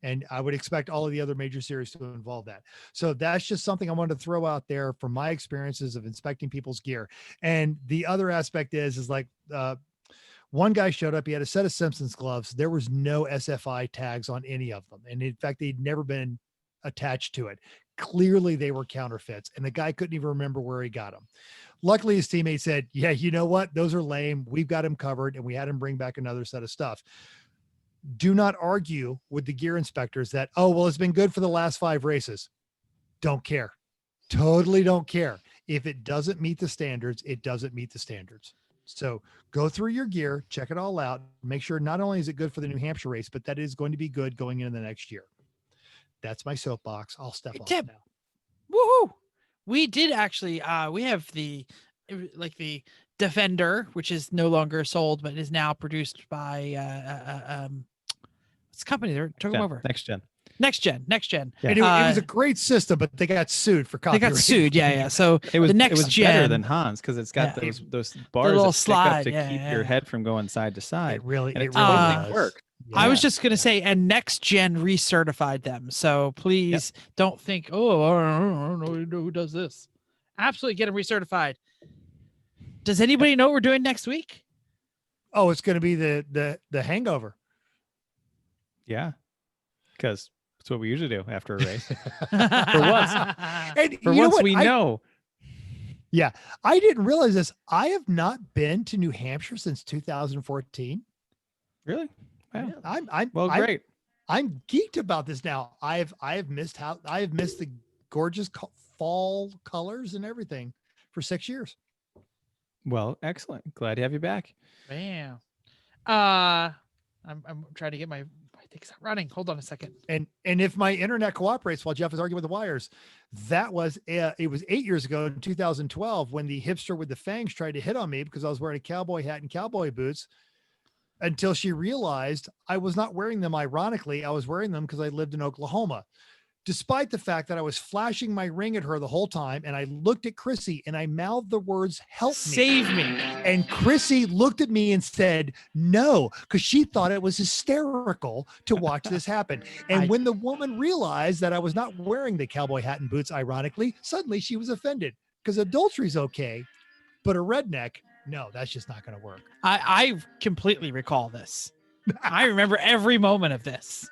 And I would expect all of the other major series to involve that. So that's just something I wanted to throw out there from my experiences of inspecting people's gear. And the other aspect is like, one guy showed up, he had a set of Simpsons gloves. There was no SFI tags on any of them. And in fact, they'd never been attached to it. Clearly they were counterfeits and the guy couldn't even remember where he got them. Luckily his teammate said, yeah, you know what? Those are lame. We've got him covered. And we had him bring back another set of stuff. Do not argue with the gear inspectors that, oh, well, it's been good for the last 5 races. Don't care. Totally don't care. If it doesn't meet the standards, it doesn't meet the standards. So go through your gear, check it all out. Make sure not only is it good for the New Hampshire race, but that is going to be good going into the next year. That's my soapbox. I'll step off now. Woohoo! We did actually, we have the Defender, which is no longer sold, but is now produced by, what's the company? They took them over. Next gen. Yeah. And it was a great system, but they got sued for copyright. They got sued. Yeah. So It was the next it was gen better than Hans because it's got those bars little that stick up slide, to yeah, keep yeah. your head from going side to side. It really totally does. worked. I was just going to say, and next gen recertified them. So please don't think, oh, I don't know who does this. Absolutely get them recertified. Does anybody know what we're doing next week? Oh, it's going to be the hangover. Yeah, because that's what we usually do after a race. For once. And For you know once, what? we know. Yeah, I didn't realize this. I have not been to New Hampshire since 2014. Really? Wow. I'm Great. I'm geeked about this now. I have missed the gorgeous fall colors and everything for 6 years. Well, excellent. Glad to have you back. Bam. I'm trying to get my thing's not running. Hold on a second. And if my internet cooperates while Jeff is arguing with the wires, that was it was 8 years ago in 2012 when the hipster with the fangs tried to hit on me because I was wearing a cowboy hat and cowboy boots. until she realized I was not wearing them. Ironically, I was wearing them because I lived in Oklahoma, despite the fact that I was flashing my ring at her the whole time. And I looked at Chrissy and I mouthed the words, "Help me. Save me. And Chrissy looked at me and said, no, because she thought it was hysterical to watch this happen. And when the woman realized that I was not wearing the cowboy hat and boots, ironically, suddenly she was offended, because adultery's okay, but a redneck, no, that's just not going to work. I completely recall this. I remember every moment of this.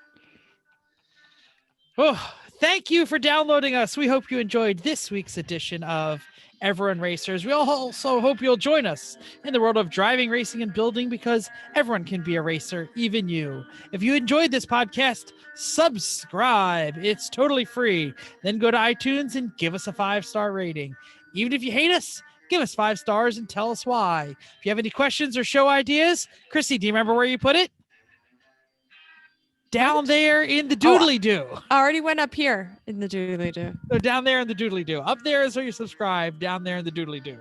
Oh, thank you for downloading us. We hope you enjoyed this week's edition of Everyone Racers. We also hope you'll join us in the world of driving, racing, and building, because everyone can be a racer, even you. If you enjoyed this podcast, subscribe. It's totally free. Then go to iTunes and give us a 5-star rating. Even if you hate us, give us 5 stars and tell us why. If you have any questions or show ideas, Chrissy, do you remember where you put it? Down there in the doodly-doo. I already went up here in the doodly-doo. So down there in the doodly-doo. Up there is where you subscribe. Down there in the doodly-doo.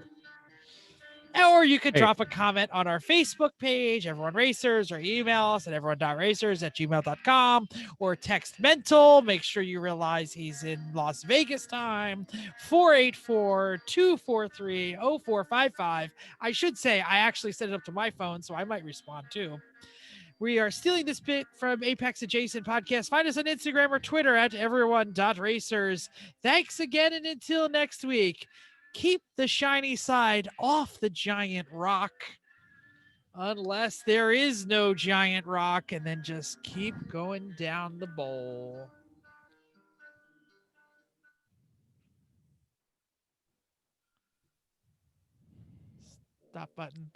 Or you could drop a comment on our Facebook page, Everyone Racers, or email us at everyone.racers@gmail.com, or text Mental. Make sure you realize he's in Las Vegas time, 484-243-0455. I should say I actually set it up to my phone, so I might respond too. We are stealing this bit from Apex Adjacent Podcast. Find us on Instagram or Twitter at everyone.racers. Thanks again, and until next week, keep the shiny side off the giant rock, unless there is no giant rock, and then just keep going down the bowl. Stop button.